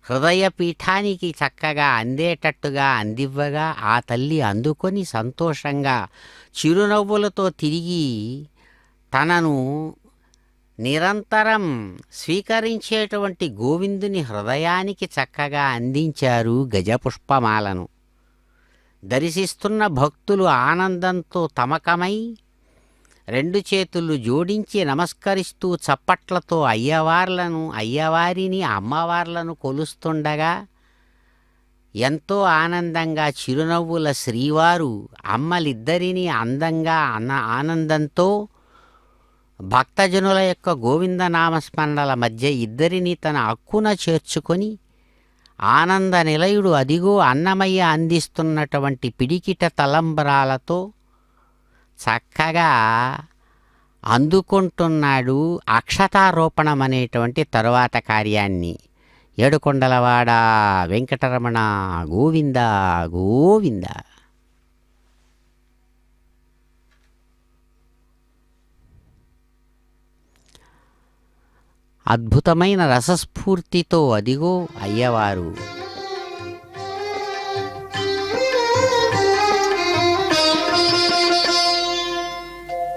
హృదయపీఠానికి చక్కగా అందేటట్టుగా అందివ్వగా ఆ తల్లి అందుకొని సంతోషంగా చిరునవ్వులతో తిరిగి తనను నిరంతరం స్వీకరించేటువంటి గోవిందుని హృదయానికి చక్కగా అందించారు గజపుష్పమాలను. దర్శిస్తున్న భక్తులు ఆనందంతో తమకమై 2 చేతులు జోడించి నమస్కరిస్తూ చప్పట్లతో అయ్యవారిని అమ్మవార్లను కొలుస్తుండగా ఎంతో ఆనందంగా చిరునవ్వుల శ్రీవారు అమ్మలిద్దరినీ అందంగా ఆనందంతో భక్తజనుల యొక్క గోవిందనామస్మరణల మధ్య ఇద్దరినీ తన అక్కున చేర్చుకొని ఆనంద నిలయుడు అదిగో అన్నమయ్య అందిస్తున్నటువంటి పిడికిట తలంబరాలతో చక్కగా అందుకుంటున్నాడు అక్షతారోపణం అనేటువంటి తరువాత కార్యాన్ని. ఏడుకొండలవాడ వెంకటరమణ గోవింద గోవింద. అద్భుతమైన రసస్ఫూర్తితో అదిగో అయ్యవారు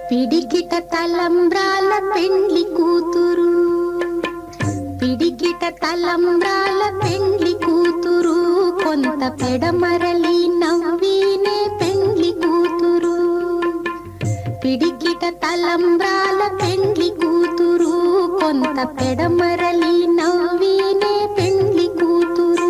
పిడికిట తలంబ్రాల పెండ్లి కూతురు, పిడికిట తలంబ్రాల పెండ్లి కూతురు, కొంత పెడమరలి నవ్వీనే పెండ్లి కూతురు. పిడికిట తలంబ్రాల పెండ్లి కూతురు, కొంత పెడమరలి నవ్వీనే పెండ్లి కూతురు.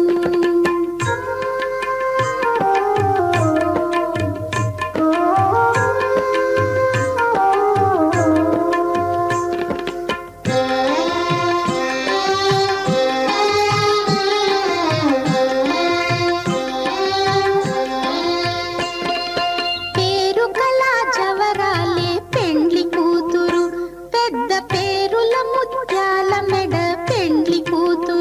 పేరు కళా జవరాలే పెండ్లి కూతురు, పెద్ద పేరుల ముత్యాల మెడ పెండ్లి కూతురు.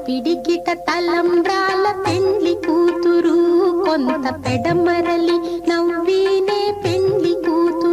పిడికిట తలంబ్రాల పెండ్లి కూతురు కొంత పెడమరలి నవ్వీనే పెండ్లి కూతురు